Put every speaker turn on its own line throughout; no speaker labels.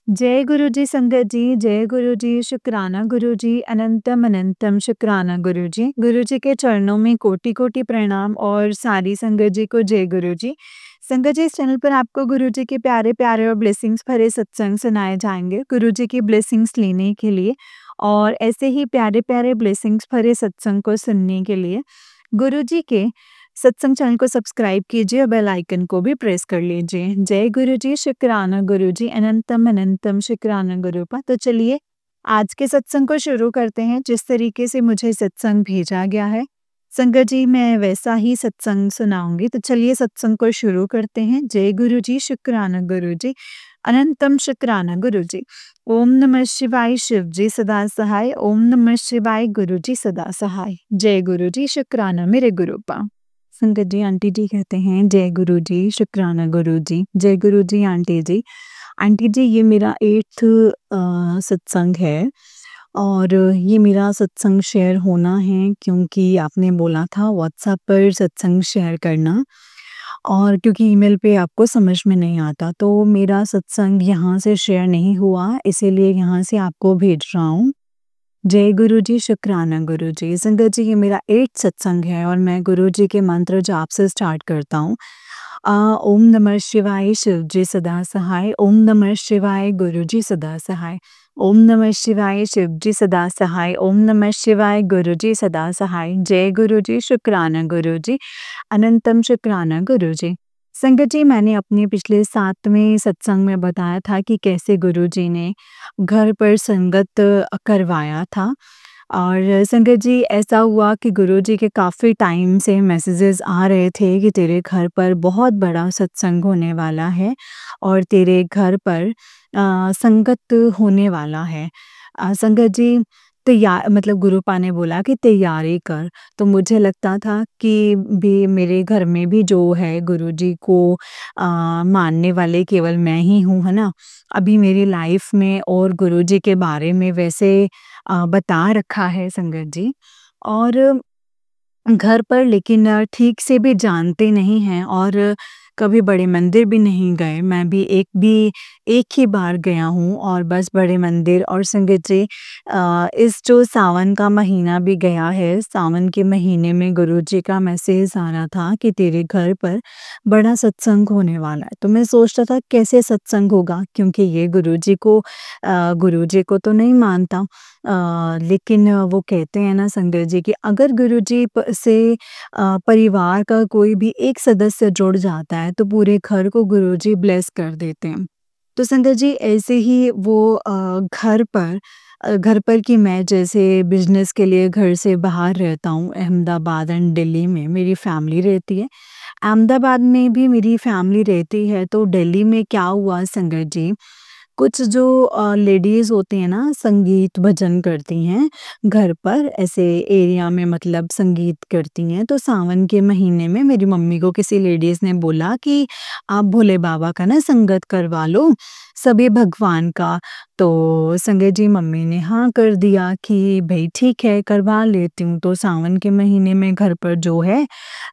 जय गुरु जी संगत जी, जय गुरु जी, शुक्राना गुरु जी, अनंतम अनंतम शुक्राना गुरु जी। गुरु जी के चरणों में कोटि-कोटि प्रणाम और सारी संगत जी को जय गुरु जी। संगत जी, इस चैनल पर आपको गुरु जी के प्यारे-प्यारे और ब्लेसिंग्स भरे सत्संग सुनाए जाएँगे, गुरु जी की ब्लेसिंग्स लेने के लिए और ऐसे ही प्यारे-प्यारे ब्लेसिंग्स भरे सत्संग को सुनने के लिए गुरु जी के सत्संग चैनल को सब्सक्राइब कीजिए और बेल आइकन को भी प्रेस कर लीजिए। जय गुरु जी, शुक्राना गुरु जी, अनंतम अनंतम शुक्राना गुरुपा। तो चलिए आज के सत्संग को शुरू करते हैं जिस तरीके से मुझे सत्संग भेजा गया है। संगत जी, मैं वैसा ही सत्संग सुनाऊंगी। तो चलिए सत्संग को शुरू करते हैं। जय गुरु जी, शुक्राना गुरु जी, अनंतम शुक्राना गुरु जी। ओम नमः शिवाय, शिव जी सदा सहाय। ओम नमः शिवाय, गुरु जी सदा सहाय। जय गुरु जी, शुक्राना मेरे गुरुपा। संगत जी, आंटी जी कहते हैं जय गुरु जी, शुक्राना गुरु जी। जय गुरु जी आंटी जी। आंटी जी, ये मेरा 8th सत्संग है और ये मेरा सत्संग शेयर होना है क्योंकि आपने बोला था व्हाट्सएप पर सत्संग शेयर करना और क्योंकि ईमेल पे आपको समझ में नहीं आता तो मेरा सत्संग यहाँ से शेयर नहीं हुआ, इसीलिए यहाँ से आपको भेज रहा हूँ। जय गुरु जी, शुक्राना गुरु जी। संगत जी, ये मेरा 8th सत्संग है और मैं गुरु जी के मंत्र जाप से स्टार्ट करता हूँ। ओम नमः शिवाय, शिव जी सदा सहाय। ओम नमः शिवाय, गुरु जी सदा सहाय। ओम नमः शिवाय, शिव जी सदा सहाय। ओम नमः शिवाय, गुरु जी सदा सहाय। जय गुरु जी, शुक्राना गुरु जी, अनंतम शुक्राना गुरु जी। संगत जी, मैंने अपने पिछले 7वें सत्संग में बताया था कि कैसे गुरु जी ने घर पर संगत करवाया था और संगत जी, ऐसा हुआ कि गुरुजी के काफ़ी टाइम से मैसेजेस आ रहे थे कि तेरे घर पर बहुत बड़ा सत्संग होने वाला है और तेरे घर पर संगत होने वाला है। संगत जी, तैयार मतलब गुरुपा ने बोला कि तैयारी कर, तो मुझे लगता था कि भी मेरे घर में भी जो है गुरुजी को मानने वाले केवल मैं ही हूँ, है ना? अभी मेरी लाइफ में और गुरुजी के बारे में वैसे बता रखा है संगत जी और घर पर लेकिन ठीक से भी जानते नहीं हैं और कभी बड़े मंदिर भी नहीं गए। मैं भी एक ही बार गया हूँ और बस बड़े मंदिर और संगत जी, इस जो सावन का महीना भी गया है, सावन के महीने में गुरुजी का मैसेज आ रहा था कि तेरे घर पर बड़ा सत्संग होने वाला है। तो मैं सोचता था कैसे सत्संग होगा क्योंकि ये गुरुजी को तो नहीं मानता। लेकिन वो कहते हैं ना संगत जी कि अगर गुरुजी से परिवार का कोई भी एक सदस्य जुड़ जाता है तो पूरे घर को गुरुजी ब्लेस कर देते हैं। तो संगत जी, ऐसे ही वो घर पर कि मैं जैसे बिजनेस के लिए घर से बाहर रहता हूँ, अहमदाबाद एंड दिल्ली में मेरी फैमिली रहती है। अहमदाबाद में भी मेरी फैमिली रहती है, तो दिल्ली में क्या हुआ संगत जी, कुछ जो लेडीज़ होती हैं ना, संगीत भजन करती हैं, घर पर ऐसे एरिया में मतलब संगीत करती हैं। तो सावन के महीने में मेरी मम्मी को किसी लेडीज़ ने बोला कि आप भोले बाबा का ना संगत करवा लो, सभी भगवान का। तो संगत जी, मम्मी ने हाँ कर दिया कि भई ठीक है, करवा लेती हूँ। तो सावन के महीने में घर पर जो है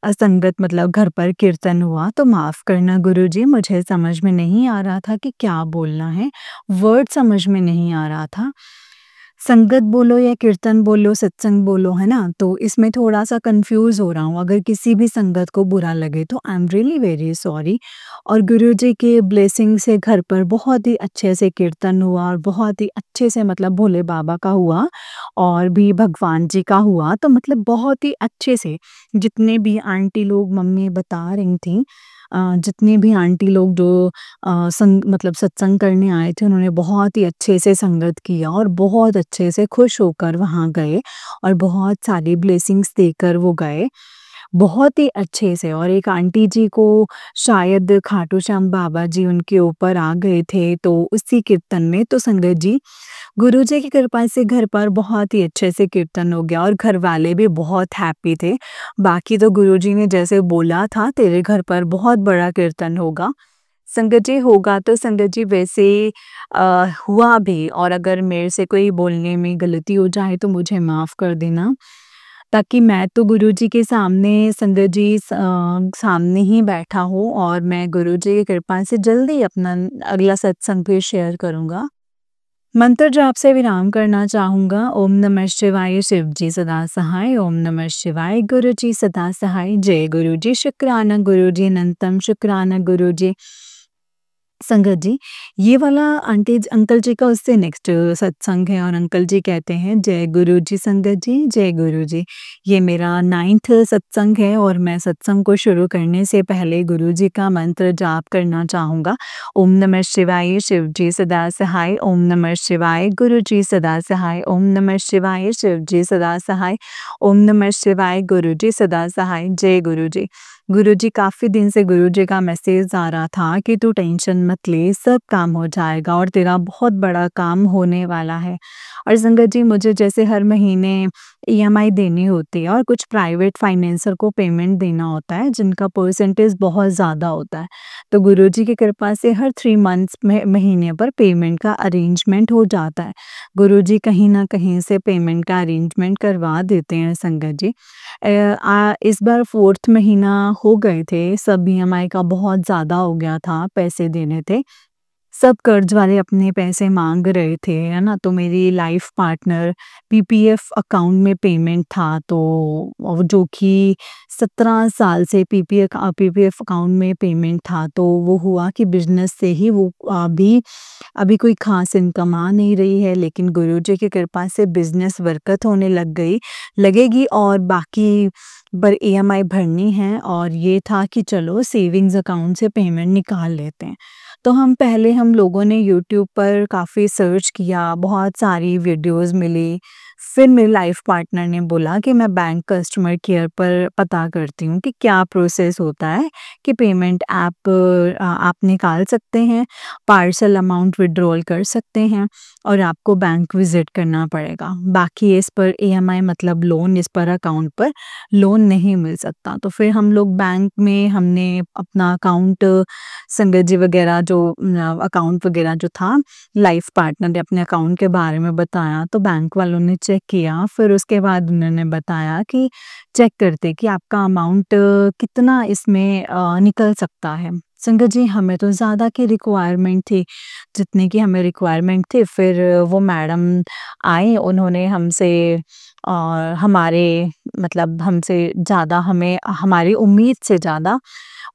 संगत मतलब घर पर कीर्तन हुआ। तो माफ़ करना गुरुजी, मुझे समझ में नहीं आ रहा था कि क्या बोलना है, वर्ड समझ में नहीं आ रहा था। संगत बोलो या कीर्तन बोलो, सत्संग बोलो, है ना? तो इसमें थोड़ा-सा कन्फ्यूज़ हो रहा हूँ। अगर किसी भी संगत को बुरा लगे तो I am really very sorry. और गुरुजी के ब्लेसिंग से घर पर बहुत ही अच्छे से कीर्तन हुआ और बहुत ही अच्छे से मतलब भोले बाबा का हुआ और भी भगवान जी का हुआ। तो मतलब बहुत ही अच्छे से जितने भी आंटी लोग, मम्मी बता रही थीं, जितने भी आंटी लोग जो मतलब सत्संग करने आए थे, उन्होंने बहुत ही अच्छे से संगत किया और बहुत अच्छे से खुश होकर वहाँ गए और बहुत सारी ब्लेसिंग्स देकर वो गए। बहुत ही अच्छे से। और एक आंटी जी को शायद खाटू श्याम बाबा जी उनके ऊपर आ गए थे, तो उसी कीर्तन में तो संगत जी, गुरुजी की कृपा से घर पर बहुत ही अच्छे से कीर्तन हो गया और घरवाले भी बहुत हैप्पी थे। बाकी तो गुरुजी ने जैसे बोला था तेरे घर पर बहुत बड़ा कीर्तन होगा, संगत जी होगा तो संगत जी वैसे हुआ भी। और अगर मेरे से कोई बोलने में गलती हो जाए तो मुझे माफ़ कर देना। ताकि मैं तो गुरुजी के सामने संगत जी सामने ही बैठा हूँ और मैं गुरुजी की कृपा से जल्दी अपना अगला सत्संग भी शेयर करूँगा। मंत्र जाप से विराम करना चाहूँगा। ओम नमः शिवाय शिव जी सदा सहाय, ओम नमः शिवाय गुरु जी सदा सहाय, जय गुरु जी, शुक्राना गुरु जी, अनंतम शुक्राना गुरु जी। संगत जी, ये वाला आंटी अंकल जी का उससे नेक्स्ट सत्संग है और अंकल जी कहते हैं जय गुरु जी संगत जी, जय गुरु जी। ये मेरा 9th सत्संग है और मैं सत्संग को शुरू करने से पहले गुरु जी का मंत्र जाप करना चाहूँगा। ओम नमः शिवाय शिव जी सदा सहाय, ओम नमः शिवाय गुरु जी सदा सहाय, ओम नमः शिवाय शिव जी सदा सहाय, ओम नमः शिवाय गुरु जी सदा सहाय, जय गुरु जी। गुरुजी, काफ़ी दिन से गुरुजी का मैसेज आ रहा था कि तू टेंशन मत ले, सब काम हो जाएगा और तेरा बहुत बड़ा काम होने वाला है। और संगत जी, मुझे जैसे हर महीने ईएमआई देनी होती है और कुछ प्राइवेट फाइनेंसर को पेमेंट देना होता है जिनका परसेंटेज बहुत ज़्यादा होता है। तो गुरुजी की कृपा से हर 3 मंथ्स में महीने पर पेमेंट का अरेंजमेंट हो जाता है। गुरुजी कहीं न कहीं से पेमेंट का अरेंजमेंट करवा देते हैं संगत जी। इस बार 4th महीना हो गए थे, सब ईएमआई का बहुत ज़्यादा हो गया था, पैसे देने थे। सब कर्ज वाले अपने पैसे माँग रहे थे, है ना? तो मेरी लाइफ पार्टनर पीपीएफ अकाउंट में पेमेंट था तो जो कि 17 साल से पीपीएफ अकाउंट में पेमेंट था तो वो हुआ कि बिज़नेस से ही वो अभी कोई ख़ास इनकम आ नहीं रही है, लेकिन गुरुजी की कृपा से बिज़नेस बरकत होने लगेगी और बाकी पर ईएमआई भरनी है और ये था कि चलो सेविंग्स अकाउंट से पेमेंट निकाल लेते हैं। तो हम लोगों ने यूट्यूब पर काफ़ी सर्च किया, बहुत सारी वीडियोज़ मिली। फिर मेरे लाइफ़ पार्टनर ने बोला कि मैं बैंक कस्टमर केयर पर पता करती हूँ कि क्या प्रोसेस होता है कि पेमेंट आप निकाल सकते हैं, पार्सल अमाउंट विथड्रॉल कर सकते हैं और आपको बैंक विज़िट करना पड़ेगा। बाकी इस पर ईएमआई मतलब लोन, इस पर अकाउंट पर लोन नहीं मिल सकता। तो फिर हम लोग बैंक में हमने अपना अकाउंट संगत जी वगैरह जो अकाउंट वगैरह जो था, लाइफ पार्टनर ने अपने अकाउंट के बारे में बताया तो बैंक वालों ने चेक किया। फिर उसके बाद उन्होंने बताया कि चेक करते कि आपका अमाउंट कितना इसमें निकल सकता है। संगत जी, हमें तो ज़्यादा की रिक्वायरमेंट थी, जितने की हमें रिक्वायरमेंट थी। फिर वो मैडम आए, उन्होंने हमसे हमारे मतलब हमसे ज़्यादा हमें हमारी उम्मीद से ज़्यादा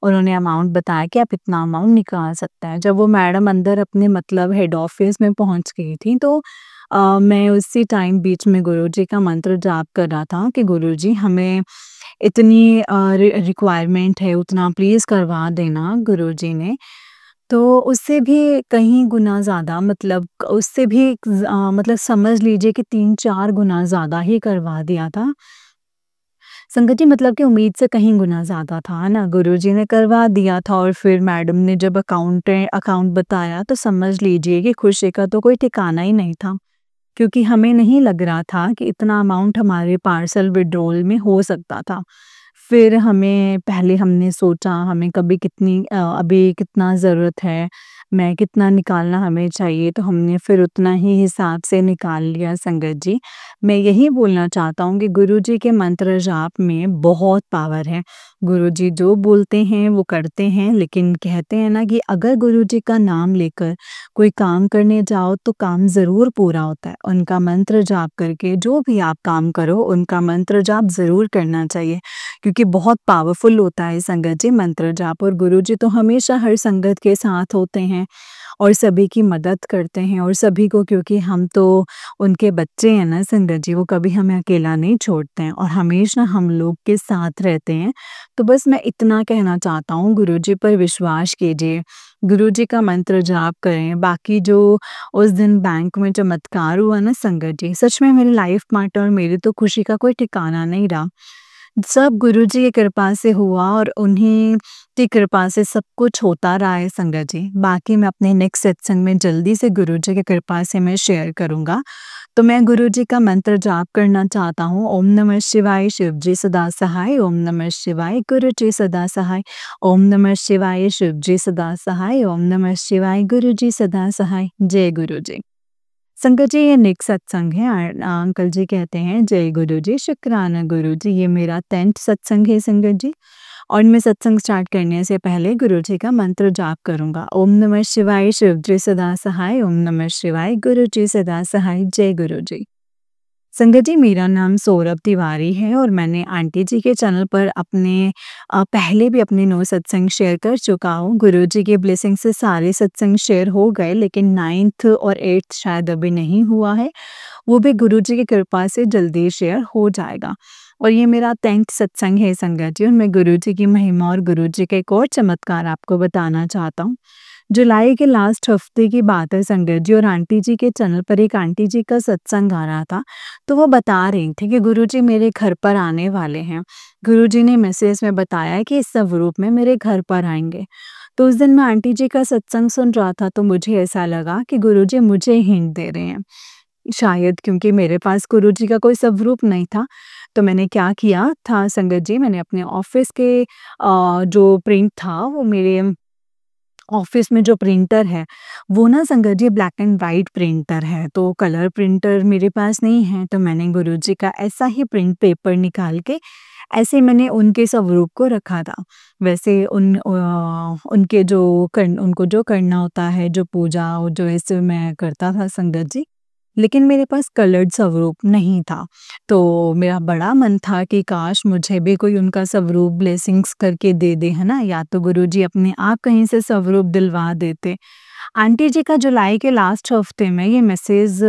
उन्होंने अमाउंट बताया कि आप इतना अमाउंट निकाल सकते हैं। जब वो मैडम अंदर अपने मतलब हेड ऑफ़िस में पहुँच गई थी तो मैं उसी टाइम बीच में गुरुजी का मंत्र जाप कर रहा था कि गुरुजी, हमें इतनी रिक्वायरमेंट है, उतना प्लीज़ करवा देना गुरुजी ने। तो उससे भी कहीं गुना ज़्यादा मतलब उससे भी मतलब समझ लीजिए कि 3-4 गुना ज़्यादा ही करवा दिया था। संगत जी, मतलब कि उम्मीद से कहीं गुना ज़्यादा था, है ना? गुरुजी ने करवा दिया था और फिर मैडम ने जब अकाउंट बताया तो समझ लीजिए कि खुशी का तो कोई ठिकाना ही नहीं था। क्योंकि हमें नहीं लग रहा था कि इतना अमाउंट हमारे पार्सल विथड्रॉल में हो सकता था। फिर पहले हमने सोचा हमें अभी कितना ज़रूरत है, मैं कितना निकालना हमें चाहिए, तो हमने फिर उतना ही हिसाब से निकाल लिया संगत जी। मैं यही बोलना चाहता हूँ कि गुरुजी के मंत्र जाप में बहुत पावर है। गुरुजी जो बोलते हैं वो करते हैं, लेकिन कहते हैं ना कि अगर गुरुजी का नाम लेकर कोई काम करने जाओ तो काम ज़रूर पूरा होता है। उनका मंत्र जाप करके जो भी आप काम करो, उनका मंत्र जाप ज़रूर करना चाहिए क्योंकि बहुत पावरफुल होता है संगत जी मंत्र जाप। और गुरुजी तो हमेशा हर संगत के साथ होते हैं और सभी की मदद करते हैं और सभी को, क्योंकि हम तो उनके बच्चे हैं ना संगत जी, वो कभी हमें अकेला नहीं छोड़ते हैं और हमेशा हम लोग के साथ रहते हैं। तो बस मैं इतना कहना चाहता हूँ, गुरुजी पर विश्वास कीजिए, गुरुजी का मंत्र जाप करें। बाकी जो उस दिन बैंक में चमत्कार हुआ ना संगत जी, सच में मेरी लाइफ पार्टनर और मेरी तो खुशी का कोई ठिकाना नहीं रहा। सब गुरुजी की कृपा से हुआ और उन्हीं की कृपा से सब कुछ होता रहा है संगत जी। बाकी मैं अपने नेक्स्ट सत्संग में जल्दी से गुरुजी की कृपा से मैं शेयर करूँगा। तो मैं गुरुजी का मंत्र जाप करना चाहता हूँ। ओम नमः शिवाय शिव जी सदा सहाय, ओम नमः शिवाय गुरुजी सदा सहाय, ओम नमः शिवाय शिव जी सदा सहाय, ओम नमः शिवाय गुरुजी सदा सहाय। जय गुरुजी। संगत जी ये नेक्स्ट सत्संग है। अंकल जी कहते हैं जय गुरु जी, शुक्राना गुरु जी। ये मेरा 10th सत्संग है संगत जी। और मैं सत्संग स्टार्ट करने से पहले गुरु जी का मंत्र जाप करूँगा। ओम नमः शिवाय, शिव जी सदा सहाय। ओम नमः शिवाय, गुरु जी सदा सहाय। जय गुरु जी। संगत जी मेरा नाम सौरभ तिवारी है और मैंने आंटी जी के चैनल पर अपने पहले भी अपने 9 सत्संग शेयर कर चुका हूँ। गुरु जी के ब्लेसिंग से सारे सत्संग शेयर हो गए, लेकिन 9th और 8th शायद अभी नहीं हुआ है। वो भी गुरु जी की कृपा से जल्दी शेयर हो जाएगा। और ये मेरा 10th सत्संग है संगत जी, और मैं गुरु जी की महिमा और गुरु जी के एक और चमत्कार आपको बताना चाहता हूँ। जुलाई के लास्ट हफ्ते की बात है संगत जी, और आंटी जी के चैनल पर एक आंटी जी का सत्संग आ रहा था। तो वो बता रही थी कि गुरु जी मेरे घर पर आने वाले हैं। गुरु जी ने मैसेज में बताया कि इस स्वरूप में मेरे घर पर आएंगे। तो उस दिन मैं आंटी जी का सत्संग सुन रहा था, तो मुझे ऐसा लगा कि गुरु जी मुझे हिंट दे रहे हैं। शायद क्योंकि मेरे पास गुरु जी का कोई स्वरूप नहीं था, तो मैंने क्या किया था संगत जी, मैंने अपने ऑफिस के जो प्रिंट था वो मेरे ऑफिस में जो प्रिंटर है, वो ना संगत जी ब्लैक एंड व्हाइट प्रिंटर है, तो कलर प्रिंटर मेरे पास नहीं है। तो मैंने गुरुजी का ऐसा ही प्रिंट पेपर निकाल के ऐसे मैंने उनके स्वरूप को रखा था। वैसे उनके जो उनको जो करना होता है, जो पूजा और जो ऐसे मैं करता था संगत जी, लेकिन मेरे पास कलर्ड स्वरूप नहीं था। तो मेरा बड़ा मन था कि काश मुझे भी कोई उनका स्वरूप ब्लेसिंग्स करके दे दे, है ना? या तो गुरुजी अपने आप कहीं से स्वरूप दिलवा देते। आंटी जी का जुलाई के लास्ट हफ्ते में ये मैसेज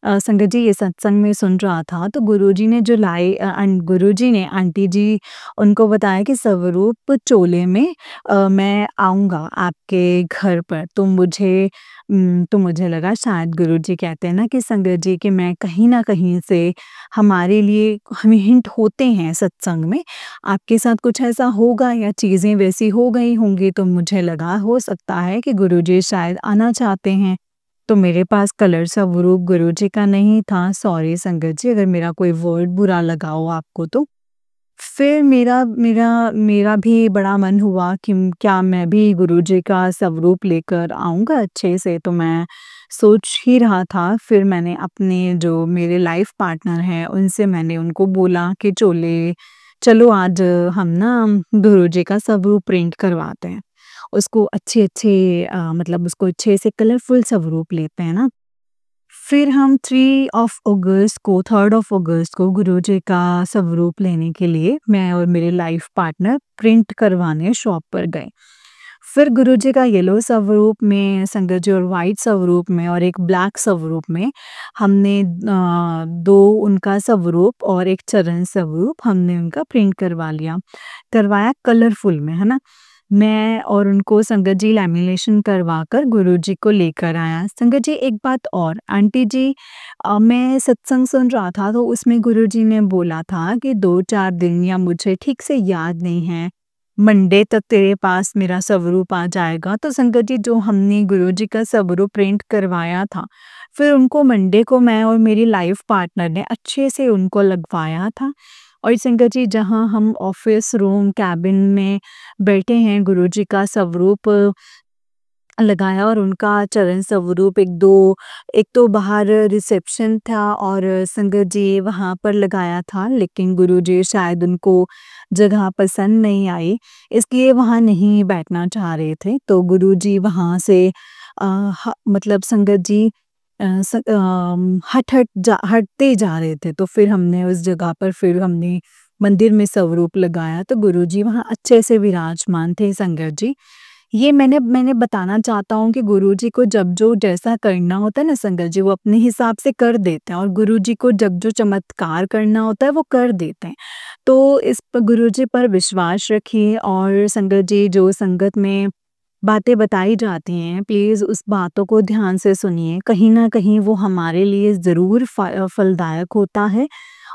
संगत जी ये सत्संग में सुन रहा था, तो गुरुजी ने आंटी जी उनको बताया कि स्वरूप चोले में मैं आऊँगा आपके घर पर। तो मुझे लगा शायद गुरुजी कहते हैं ना कि संगत जी कि मैं कहीं न कहीं से हमारे लिए हमें हिंट होते हैं सत्संग में, आपके साथ कुछ ऐसा होगा या चीज़ें वैसी हो गई होंगी, तो मुझे लगा हो सकता है कि गुरुजी शायद आना चाहते हैं। तो मेरे पास कलर स्वरूप गुरुजी का नहीं था, सॉरी संगत जी अगर मेरा कोई वर्ड बुरा लगा हो आपको तो। फिर मेरा मेरा मेरा भी बड़ा मन हुआ कि क्या मैं भी गुरुजी का स्वरूप लेकर आऊँगा अच्छे से, तो मैं सोच ही रहा था। फिर मैंने अपने जो मेरे लाइफ पार्टनर हैं, उनसे मैंने उनको बोला कि चलो आज हम ना गुरुजी का स्वरूप प्रिंट करवाते हैं। उसको अच्छे-अच्छे मतलब उसको अच्छे से कलरफुल स्वरूप लेते हैं ना। फिर हम 3 अगस्त को गुरुजी का स्वरूप लेने के लिए मैं और मेरे लाइफ पार्टनर प्रिंट करवाने शॉप पर गए। फिर गुरुजी का येलो स्वरूप में संगत जी और व्हाइट स्वरूप में और एक ब्लैक स्वरूप में हमने 2 उनका स्वरूप और एक चरण स्वरूप हमने उनका प्रिंट करवाया कलरफुल में, है ना? मैं और उनको संगत जी लैमिनेशन करवाकर गुरुजी को लेकर आया। संगत जी एक बात और, आंटी जी मैं सत्संग सुन रहा था तो उसमें गुरुजी ने बोला था कि 2-4 दिन या मुझे ठीक से याद नहीं है, मंडे तक तेरे पास मेरा स्वरूप आ जाएगा। तो संगत जी जो हमने गुरुजी का स्वरूप प्रिंट करवाया था, फिर उनको मंडे को मैं और मेरी लाइफ पार्टनर ने अच्छे से उनको लगवाया था। और संगत जी जहाँ हम ऑफिस रूम कैबिन में बैठे हैं, गुरुजी का स्वरूप लगाया और उनका चरण स्वरूप एक तो बाहर रिसेप्शन था और संगत जी वहाँ पर लगाया था, लेकिन गुरुजी शायद उनको जगह पसंद नहीं आई, इसलिए वहाँ नहीं बैठना चाह रहे थे। तो गुरुजी वहाँ से मतलब संगत जी हटते जा रहे थे, तो फिर हमने उस जगह पर फिर हमने मंदिर में स्वरूप लगाया, तो गुरुजी वहाँ अच्छे से विराजमान थे संगत जी। ये मैंने बताना चाहता हूँ कि गुरुजी को जब जो जैसा करना होता है ना संगत जी, वो अपने हिसाब से कर देते हैं और गुरुजी को जब जो चमत्कार करना होता है वो कर देते हैं। तो इस पर गुरुजी पर विश्वास रखिए और संगत जी जो संगत में बातें बताई जाती हैं, प्लीज़ उस बातों को ध्यान से सुनिए। कहीं न कहीं वो हमारे लिए ज़रूर फलदायक होता है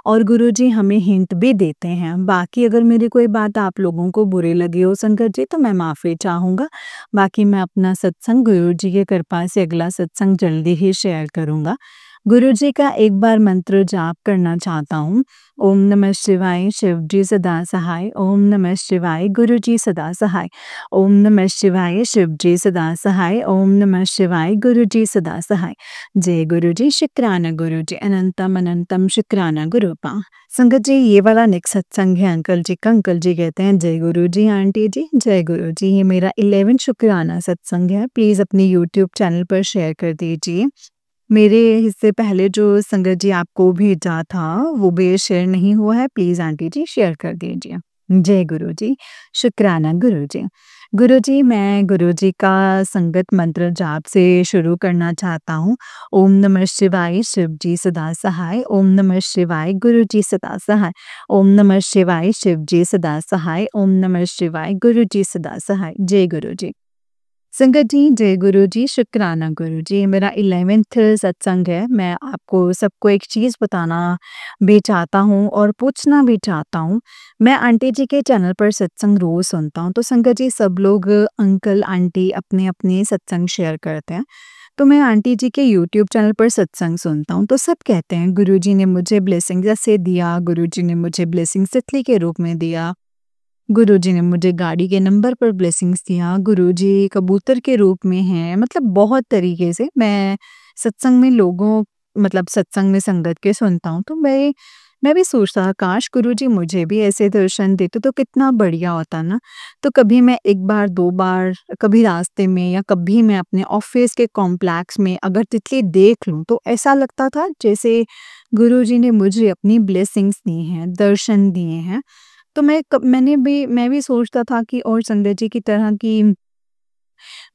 और गुरुजी हमें हिंट भी देते हैं। बाकी अगर मेरी कोई बात आप लोगों को बुरी लगी हो संगत जी, तो मैं माफ़ी चाहूँगा। बाकी मैं अपना सत्संग गुरुजी की कृपा से अगला सत्संग जल्दी ही शेयर करूँगा। गुरु जी का एक बार मंत्र जाप करना चाहता हूँ। ओम नमः शिवाय शिव जी सदा सहाय, ओम नमः शिवाय गुरु जी सदा सहाय, ओम नमः शिवाय शिव जी सदा सहाय, ओम नमः शिवाय गुरु जी सदा सहाय। जय गुरु जी, शुक्राना गुरु जी, अनंतम अनंतम शुक्राना गुरुपा। संगत जी, ये वाला नेक्स्ट सत्संग है अंकल जी का। अंकल जी कहते हैं जय गुरु जी आंटी जी, जय गुरु जी। ये मेरा 11 शुक्राना सत्संग है, प्लीज़ अपने यूट्यूब चैनल पर शेयर कर दीजिए। मेरे इससे पहले जो संगत जी आपको भेजा था, वो भी शेयर नहीं हुआ है, प्लीज़ आंटी जी शेयर कर दीजिए। जय गुरु जी, शुक्राना गुरु जी। गुरु जी, मैं गुरु जी का संगत मंत्र जाप से शुरू करना चाहता हूँ। ओम नमः शिवाय शिव जी सदा सहाय, ओम नमः शिवाय गुरु जी सदा सहाय, ओम नमः शिवाय शिव जी सदा सहाय, ओम नमः शिवाय गुरु जी सदा सहाय। जय गुरु जी। संगत जी, जय गुरु जी, शुक्राना गुरु जी। मेरा 11th सत्संग है। मैं आपको सबको एक चीज़ बताना भी चाहता हूँ और पूछना भी चाहता हूँ। मैं आंटी जी के चैनल पर सत्संग रोज़ सुनता हूँ, तो संगत जी सब लोग अंकल, आंटी अपने-अपने सत्संग शेयर करते हैं। तो मैं आंटी जी के यूट्यूब चैनल पर सत्संग सुनता हूँ, तो सब कहते हैं गुरुजी ने मुझे ब्लेसिंग्स ऐसे दिया, गुरुजी ने मुझे ब्लेसिंग्स तितली के रूप में दिया। गुरुजी ने मुझे गाड़ी के नंबर पर ब्लेसिंग्स दिया, गुरुजी कबूतर के रूप में हैं, मतलब बहुत तरीके से मैं सत्संग में लोगों मतलब सत्संग में संगत के सुनता हूँ, तो मैं भी सोचता था काश गुरुजी मुझे भी ऐसे दर्शन देते तो कितना बढ़िया होता ना। तो कभी मैं 1 बार 2 बार कभी रास्ते में या कभी मैं अपने ऑफ़िस के कॉम्प्लेक्स में अगर तितली देख लूँ, तो ऐसा लगता था जैसे गुरुजी ने मुझे अपनी ब्लेसिंग्स दी हैं, दर्शन दिए हैं। तो मैं भी सोचता था कि और संजय जी की तरह कि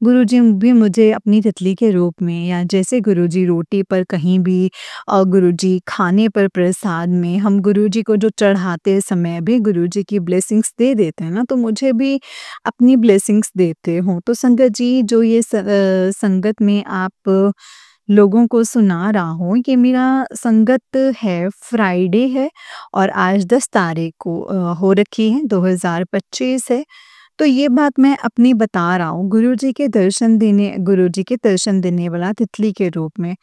गुरुजी भी मुझे अपनी तितली के रूप में या जैसे गुरुजी रोटी पर कहीं भी गुरुजी खाने पर प्रसाद में हम गुरुजी को जो चढ़ाते समय भी गुरुजी की ब्लेसिंग्स दे देते हैं ना, तो मुझे भी अपनी ब्लेसिंग्स देते हो। तो संगत जी जो ये संगत में आप लोगों को सुना रहा हूँ, ये मेरा संगत है, फ्राइडे है और आज 10 तारीख को हो रखी है, 2025 है। तो ये बात मैं अपनी बता रहा हूँ, गुरुजी के दर्शन देने वाला तितली के रूप में।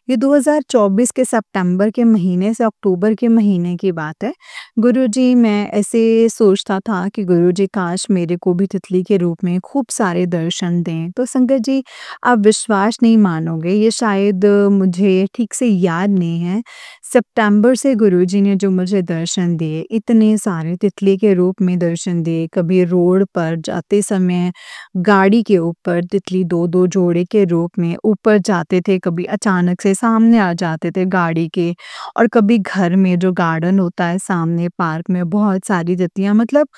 ये 2024 के सितंबर के महीने से अक्टूबर के महीने की बात है। गुरुजी मैं ऐसे सोचता था कि गुरुजी काश मेरे को भी तितली के रूप में खूब सारे दर्शन दें। तो संगत जी आप विश्वास नहीं मानोगे, ये शायद मुझे ठीक से याद नहीं है। सितंबर से गुरुजी ने जो मुझे दर्शन दिए, इतने सारे तितली के रूप में दर्शन दिए, कभी रोड पर जाते समय गाड़ी के ऊपर तितली 2-2 जोड़े के रूप में ऊपर जाते थे, कभी अचानक से सामने आ जाते थे गाड़ी के और कभी घर में जो गार्डन होता है सामने पार्क में बहुत सारी तितलियाँ मतलब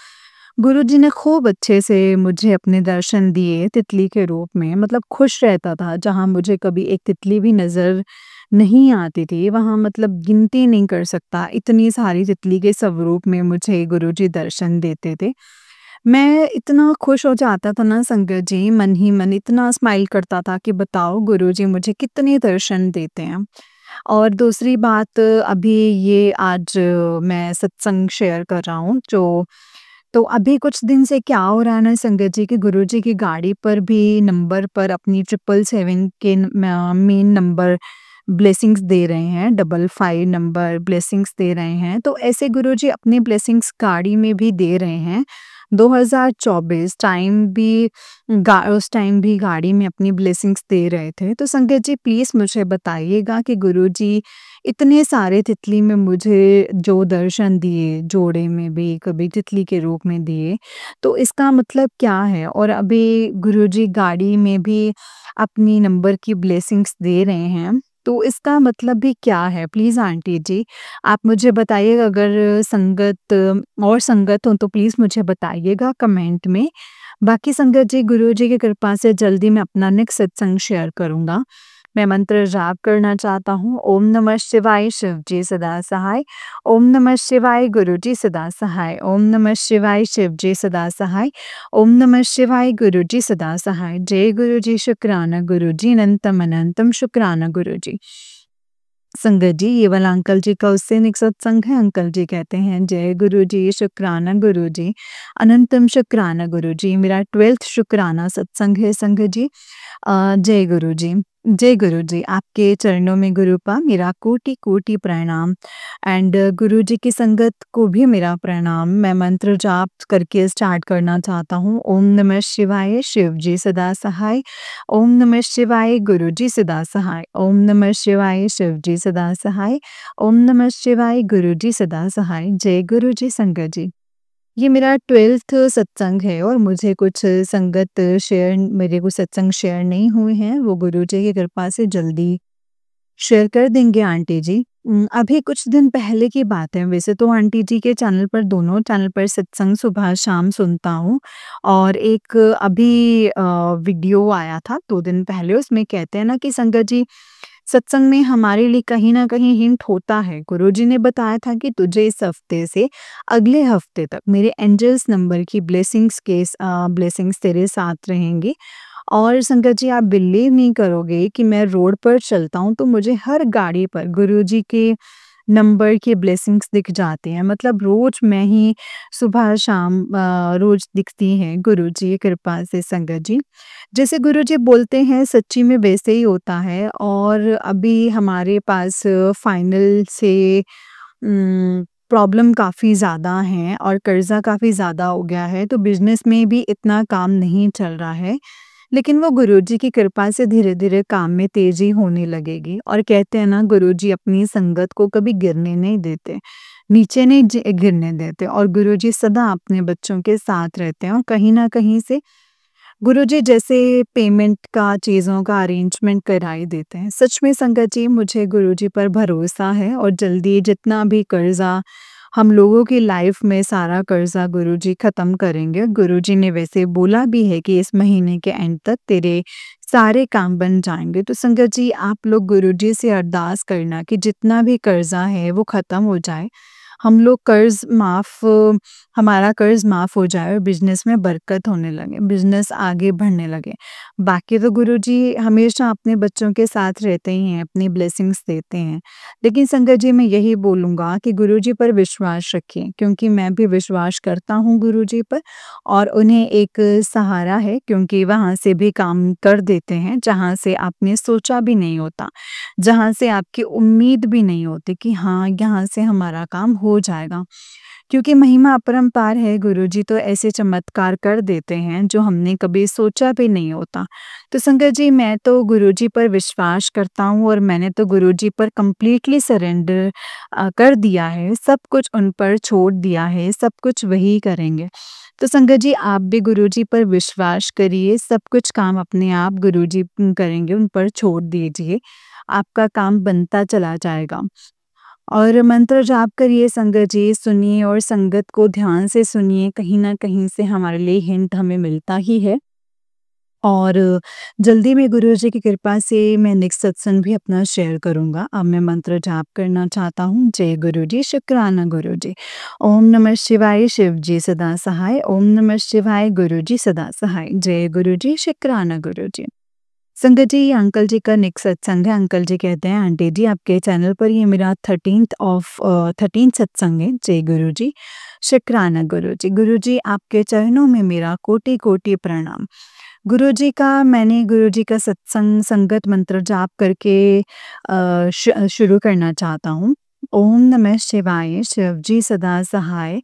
गुरुजी ने खूब अच्छे से मुझे अपने दर्शन दिए तितली के रूप में मतलब खुश रहता था जहाँ मुझे कभी एक तितली भी नज़र नहीं आती थी, वहाँ मतलब गिनती नहीं कर सकता, इतनी सारी तितली के स्वरूप में मुझे गुरुजी दर्शन देते थे। मैं इतना खुश हो जाता था ना संगत जी, मन ही मन इतना स्माइल करता था कि बताओ गुरुजी मुझे कितने दर्शन देते हैं। और दूसरी बात अभी ये आज मैं सत्संग शेयर कर रहा हूँ जो तो अभी कुछ दिन से क्या हो रहा है ना संगत जी कि गुरुजी की गाड़ी पर भी नंबर पर अपनी 777 के मेन नंबर ब्लेसिंग्स दे रहे हैं, 55 नंबर ब्लेसिंग्स दे रहे हैं। तो ऐसे गुरुजी अपनी ब्लेसिंग्स गाड़ी में भी दे रहे हैं। 2024 उस टाइम भी गाड़ी में अपनी ब्लेसिंग्स दे रहे थे। तो संगत जी प्लीज़ मुझे बताइएगा कि गुरुजी इतने सारे तितली में मुझे जो दर्शन दिए, जोड़े में भी कभी तितली के रूप में दिए, तो इसका मतलब क्या है? और अभी गुरुजी गाड़ी में भी अपनी नंबर की ब्लेसिंग्स दे रहे हैं, तो इसका मतलब भी क्या है? प्लीज़ आंटी जी, आप मुझे बताइएगा अगर और संगत हो तो प्लीज़ मुझे बताइएगा कमेंट में। बाकी संगत जी गुरुजी की कृपा से जल्दी मैं अपना नेक्स्ट सत्संग शेयर करूँगा। मैं मंत्र जाप करना चाहता हूँ। ओम नमः शिवाय शिव जी सदा सहाय, ओम नमः शिवाय गुरु जी सदा सहाय, ओम नमः शिवाय शिव जी सदा सहाय, ओम नमः शिवाय गुरु जी सदा सहाय। जय गुरु जी, शुक्राना गुरु जी, अनंतम अनंतम शुक्राना गुरु जी। संगत जी ये वाला अंकल जी का उससे नेक्स्ट सत्संग है। अंकल जी कहते हैं जय गुरु जी, शुक्राना गुरु जी, अनंतम शुक्राना गुरु जी। मेरा 12th शुक्राना सत्संग है संगत जी। जय गुरु जी। जय गुरु जी, आपके चरणों में गुरुपा मेरा कोटि-कोटि प्रणाम एंड गुरु जी की संगत को भी मेरा प्रणाम। मैं मंत्र जाप करके स्टार्ट करना चाहता हूँ। ओम नमः शिवाय, शिव जी सदा सहाय। ओम नमः शिवाय, गुरु जी सदा सहाय। ओम नमः शिवाय, शिव जी सदा सहाय। ओम नमः शिवाय, गुरु जी सदा सहाय। जय गुरु जी संगत जी। ये मेरा 12th सत्संग है और मुझे कुछ संगत शेयर मेरे को सत्संग शेयर नहीं हुए हैं, वो गुरुजी की कृपा से जल्दी शेयर कर देंगे आंटी जी। अभी कुछ दिन पहले की बात है, वैसे तो आंटी जी के चैनल पर दोनों चैनल पर सत्संग सुबह-शाम सुनता हूँ और एक अभी वीडियो आया था 2 दिन पहले, उसमें कहते हैं ना कि संगत जी सत्संग में हमारे लिए कहीं न कहीं हिंट होता है। गुरुजी ने बताया था कि तुझे इस हफ्ते से अगले हफ्ते तक मेरे एंजल्स नंबर की ब्लेसिंग्स तेरे साथ रहेंगी। और संगत जी आप बिलीव नहीं करोगे कि मैं रोड पर चलता हूँ तो मुझे हर गाड़ी पर गुरुजी के नंबर की ब्लेसिंग्स दिख जाती हैं। मतलब रोज़ मैं ही सुबह-शाम रोज़ दिखती हैं गुरुजी की कृपा से संगत जी। जैसे गुरुजी बोलते हैं सच्ची में वैसे ही होता है और अभी हमारे पास फाइनल से प्रॉब्लम काफ़ी ज़्यादा है और कर्ज़ा काफ़ी ज़्यादा हो गया है, तो बिज़नेस में भी इतना काम नहीं चल रहा है। लेकिन वो गुरुजी की कृपा से धीरे-धीरे काम में तेज़ी होने लगेगी और कहते हैं ना गुरुजी अपनी संगत को कभी गिरने नहीं देते, नीचे नहीं गिरने देते और गुरुजी सदा अपने बच्चों के साथ रहते हैं और कहीं न कहीं से गुरुजी जैसे पेमेंट का चीज़ों का अरेंजमेंट करा ही देते हैं। सच में संगत जी मुझे गुरुजी पर भरोसा है और जल्दी जितना भी कर्ज़ा हम लोगों की लाइफ में सारा कर्ज़ा गुरुजी ख़त्म करेंगे। गुरुजी ने वैसे बोला भी है कि इस महीने के एंड तक तेरे सारे काम बन जाएँगे। तो संगत जी आप लोग गुरुजी से अरदास करना कि जितना भी कर्ज़ा है वो ख़त्म हो जाए। हम लोग हमारा कर्ज़ माफ़ हो जाए और बिज़नेस में बरकत होने लगे, बिज़नेस आगे बढ़ने लगे। बाकी तो गुरुजी हमेशा अपने बच्चों के साथ रहते ही हैं, अपनी ब्लेसिंग्स देते हैं। लेकिन संगत जी मैं यही बोलूँगा कि गुरुजी पर विश्वास रखिए क्योंकि मैं भी विश्वास करता हूँ गुरुजी पर और उन्हें एक सहारा है क्योंकि वहाँ से भी काम कर देते हैं, जहाँ से आपने सोचा भी नहीं होता, जहाँ से आपकी उम्मीद भी नहीं होती कि हाँ, यहाँ से हमारा काम हो जाएगा। क्योंकि महिमा अपरंपार है, गुरुजी तो ऐसे चमत्कार कर देते हैं जो हमने कभी सोचा भी नहीं होता। तो संगत जी मैं तो गुरुजी पर विश्वास करता हूँ और मैंने तो गुरुजी पर कंप्लीटली सरेंडर कर दिया है, सब कुछ उन पर छोड़ दिया है, सब कुछ वही करेंगे। तो संगत जी आप भी गुरुजी पर विश्वास करिए, सब कुछ काम अपने आप गुरुजी करेंगे, उन पर छोड़ दीजिए, आपका काम बनता चला जाएगा। और मंत्र जाप करिए संगत जी, सुनिए और संगत को ध्यान से सुनिए, कहीं न कहीं से हमारे लिए हिंट हमें मिलता ही है। और जल्दी में गुरुजी की कृपा से मैं नेक्स्ट सत्संग भी अपना शेयर करूँगा। अब मैं मंत्र जाप करना चाहता हूँ। जय गुरुजी, शुक्राना गुरुजी। ओम नमः शिवाय, शिव जी सदा सहाय। ओम नमः शिवाय, गुरुजी सदा सहाय। जय गुरुजी, शुक्राना गुरुजी। संगत जी, ये अंकल जी का नेक्स्ट सत्संग है। अंकल जी कहते हैं, आंटी जी आपके चैनल पर ये मेरा 13th सत्संग है। जय गुरु जी, शुक्राना गुरु जी। गुरु जी आपके चरणों में मेरा कोटि-कोटि प्रणाम। मैंने गुरु जी का सत्संग संगत मंत्र जाप करके शुरू करना चाहता हूँ। ओम नमः शिवाय, शिव जी सदा सहाय।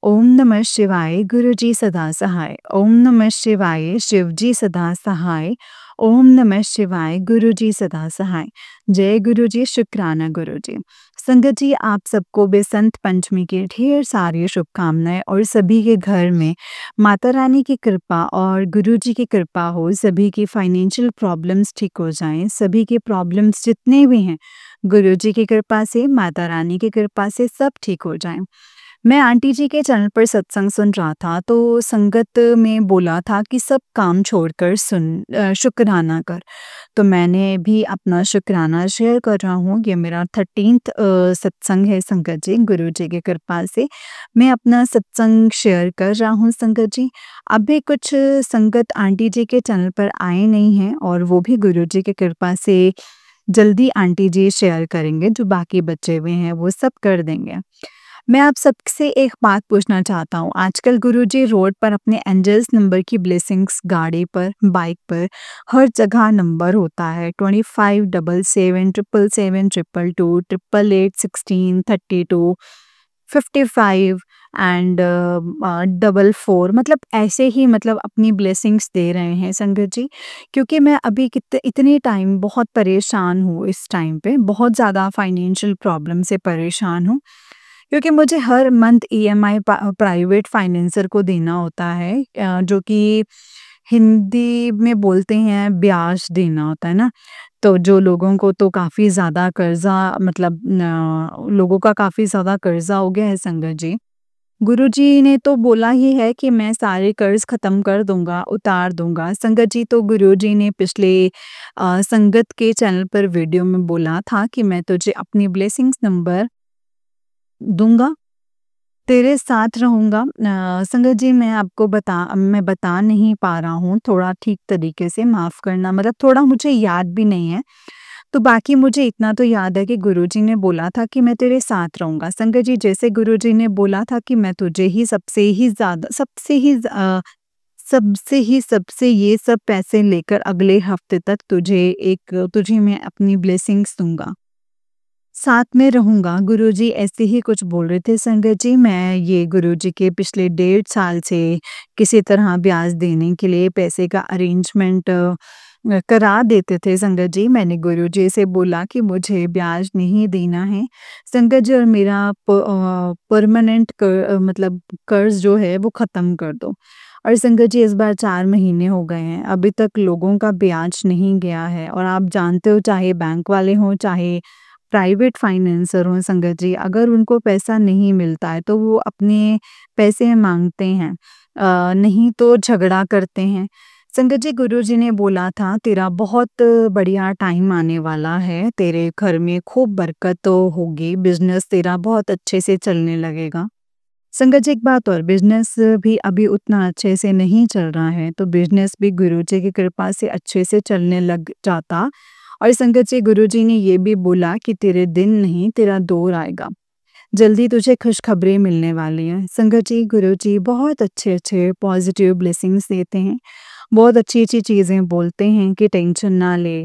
ओम नमः शिवाय, गुरु जी सदा सहाय। ओम नमः शिवाय, शिव जी सदा सहाय। ओम नमः शिवाय, गुरु जी सदा सहाय। जय गुरु जी, शुक्राना गुरु जी। संगत जी आप सबको बेसंत पंचमी की ढेर सारी शुभकामनाएं और सभी के घर में माता रानी की कृपा और गुरु जी की कृपा हो, सभी की फाइनेंशियल प्रॉब्लम्स ठीक हो जाएं, सभी के प्रॉब्लम्स जितने भी हैं गुरु जी की कृपा से, माता रानी की कृपा से सब ठीक हो जाएं। मैं आंटी जी के चैनल पर सत्संग सुन रहा था तो संगत में बोला था कि सब काम छोड़कर शुक्राना कर। तो मैंने भी अपना शुक्राना शेयर कर रहा हूँ। ये मेरा 13th सत्संग है संगत जी, गुरु जी की कृपा से मैं अपना सत्संग शेयर कर रहा हूँ संगत जी। अभी कुछ संगत आंटी जी के चैनल पर आए नहीं हैं और वो भी गुरु जी की कृपा से जल्दी आंटी जी शेयर करेंगे, जो बाकी बचे हुए हैं वो सब कर देंगे। मैं आप सबसे एक बात पूछना चाहता हूँ, आजकल गुरुजी रोड पर अपने एंजल्स नंबर की ब्लेसिंग्स गाड़ी पर, बाइक पर, हर जगह नंबर होता है 25 77 777 222 888 16 32 55 एंड 44 मतलब ऐसे ही मतलब अपनी ब्लेसिंग्स दे रहे हैं संगत जी। क्योंकि मैं अभी इतने टाइम बहुत परेशान हूँ, इस टाइम पे बहुत ज़्यादा फाइनेंशियल प्रॉब्लम से परेशान हूँ। क्योंकि मुझे हर मंथ ईएमआई प्राइवेट फाइनेंसर को देना होता है, जो कि हिंदी में बोलते हैं ब्याज देना होता है ना। तो जो लोगों को तो काफ़ी ज़्यादा कर्जा मतलब लोगों का काफ़ी ज़्यादा कर्जा हो गया है संगत जी। गुरुजी ने तो बोला ही है कि मैं सारे कर्ज खत्म कर दूंगा, उतार दूंगा। संगत जी, तो गुरुजी ने पिछले संगत के चैनल पर वीडियो में बोला था कि मैं तुझे अपनी ब्लेसिंग्स नंबर दूंगा, तेरे साथ रहूँगा। संगत जी, मैं बता नहीं पा रहा हूँ थोड़ा ठीक तरीके से, माफ़ करना, मतलब थोड़ा मुझे याद भी नहीं है। तो बाकी मुझे इतना तो याद है कि गुरुजी ने बोला था कि मैं तेरे साथ रहूँगा। संगत जी, जैसे गुरुजी ने बोला था कि मैं तुझे ही सबसे ये सब पैसे लेकर अगले हफ्ते तक तुझे मैं अपनी ब्लेसिंग्स दूँगा। साथ में रहूँगा, गुरुजी ऐसे ही कुछ बोल रहे थे संगत जी। मैं ये गुरुजी के पिछले 1.5 साल से किसी तरह ब्याज देने के लिए पैसे का अरेंजमेंट करा देते थे संगत जी। मैंने गुरुजी से बोला कि मुझे ब्याज नहीं देना है संगत जी, और मेरा परमानेंट मतलब कर्ज जो है वो ख़त्म कर दो। और संगत जी, इस बार 4 महीने हो गए हैं, अभी तक लोगों का ब्याज नहीं गया है। और आप जानते हो, चाहे बैंक वाले हों, चाहे प्राइवेट फाइनेंसर हों संगत जी, अगर उनको पैसा नहीं मिलता है तो वो अपने पैसे माँगते हैं, नहीं तो झगड़ा करते हैं। संगत जी, गुरुजी ने बोला था तेरा बहुत बढ़िया टाइम आने वाला है, तेरे घर में खूब बरकत तो होगी, बिज़नेस तेरा बहुत अच्छे से चलने लगेगा। संगत जी, एक बात और, बिज़नेस भी अभी उतना अच्छे से नहीं चल रहा है, तो बिज़नेस भी गुरुजी की कृपा से अच्छे से चलने लग जाता। और संगत जी, गुरुजी ने ये भी बोला कि तेरे दिन नहीं, तेरा दौर आएगा। जल्दी तुझे खुशखबरी मिलने वाली है। संगत जी, गुरुजी बहुत अच्छे-अच्छे पॉज़िटिव ब्लेसिंग्स देते हैं। बहुत अच्छी-अच्छी चीज़ें बोलते हैं कि टेंशन ना ले,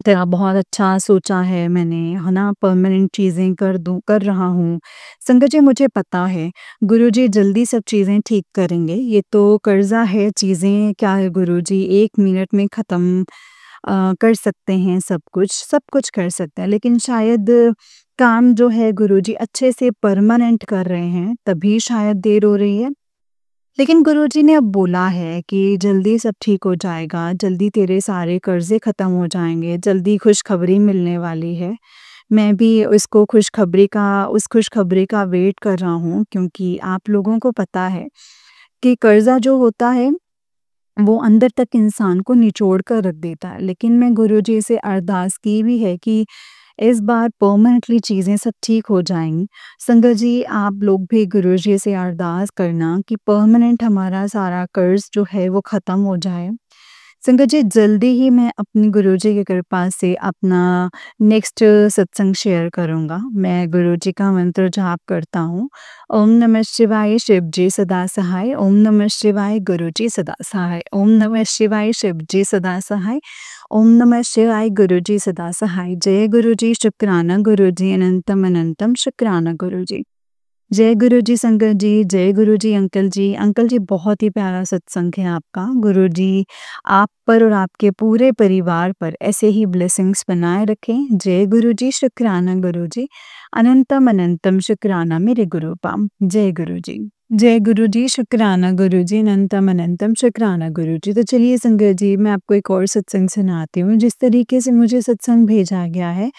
तेरा बहुत अच्छा सोचा है मैंने, है ना? परमानेंट चीज़ें कर रहा हूँ। संगत जी, मुझे पता है गुरुजी जल्दी सब चीज़ें ठीक करेंगे। ये तो कर्ज़ा है, चीज़ें क्या है गुरुजी 1 मिनट में ख़त्म कर सकते हैं सब कुछ कर सकते हैं। लेकिन शायद काम जो है गुरुजी अच्छे से परमानेंट कर रहे हैं, तभी शायद देर हो रही है। लेकिन गुरुजी ने अब बोला है कि जल्दी सब ठीक हो जाएगा, जल्दी तेरे सारे कर्ज़े ख़त्म हो जाएँगे, जल्दी खुशखबरी मिलने वाली है। मैं भी उस खुशखबरी का वेट कर रहा हूँ, क्योंकि आप लोगों को पता है कि कर्ज़ा जो होता है वो अंदर तक इंसान को निचोड़ कर रख देता है। लेकिन मैं गुरुजी से अरदास की भी है कि इस बार परमानेंटली चीज़ें सब ठीक हो जाएँगी। संगत जी, आप लोग भी गुरुजी से अरदास करना कि परमानेंट हमारा सारा कर्ज़ जो है वो ख़त्म हो जाए। संगत जी, जल्दी ही मैं अपनी गुरुजी की कृपा से अपना नेक्स्ट सत्संग शेयर करूँगा। मैं गुरुजी का मंत्र जाप करता हूँ। ओम नमः शिवाय, शिव जी सदा सहाय। ओम नमः शिवाय, गुरुजी सदा सहाय। ओम नमः शिवाय, शिव जी सदा सहाय। ओम नमः शिवाय, गुरुजी सदा सहाय। जय गुरुजी, शुक्राना गुरुजी, अनंतम अनंतम शुक्राना गुरुजी। जय गुरुजी संगत जी, जय गुरुजी अंकल जी। अंकल जी, बहुत ही प्यारा सत्संग है आपका। गुरुजी आप पर और आपके पूरे परिवार पर ऐसे ही ब्लेसिंग्स बनाए रखें। जय गुरुजी, शुक्राना गुरुजी, अनंतम अनंतम शुक्राना मेरे गुरुपाम। जय गुरुजी। जय गुरुजी, शुक्राना गुरुजी, अनंतम अनंतम शुक्राना गुरुजी। तो चलिए संगत जी, मैं आपको एक और सत्संग सुनाती हूँ। जिस तरीके से मुझे सत्संग भेजा गया है,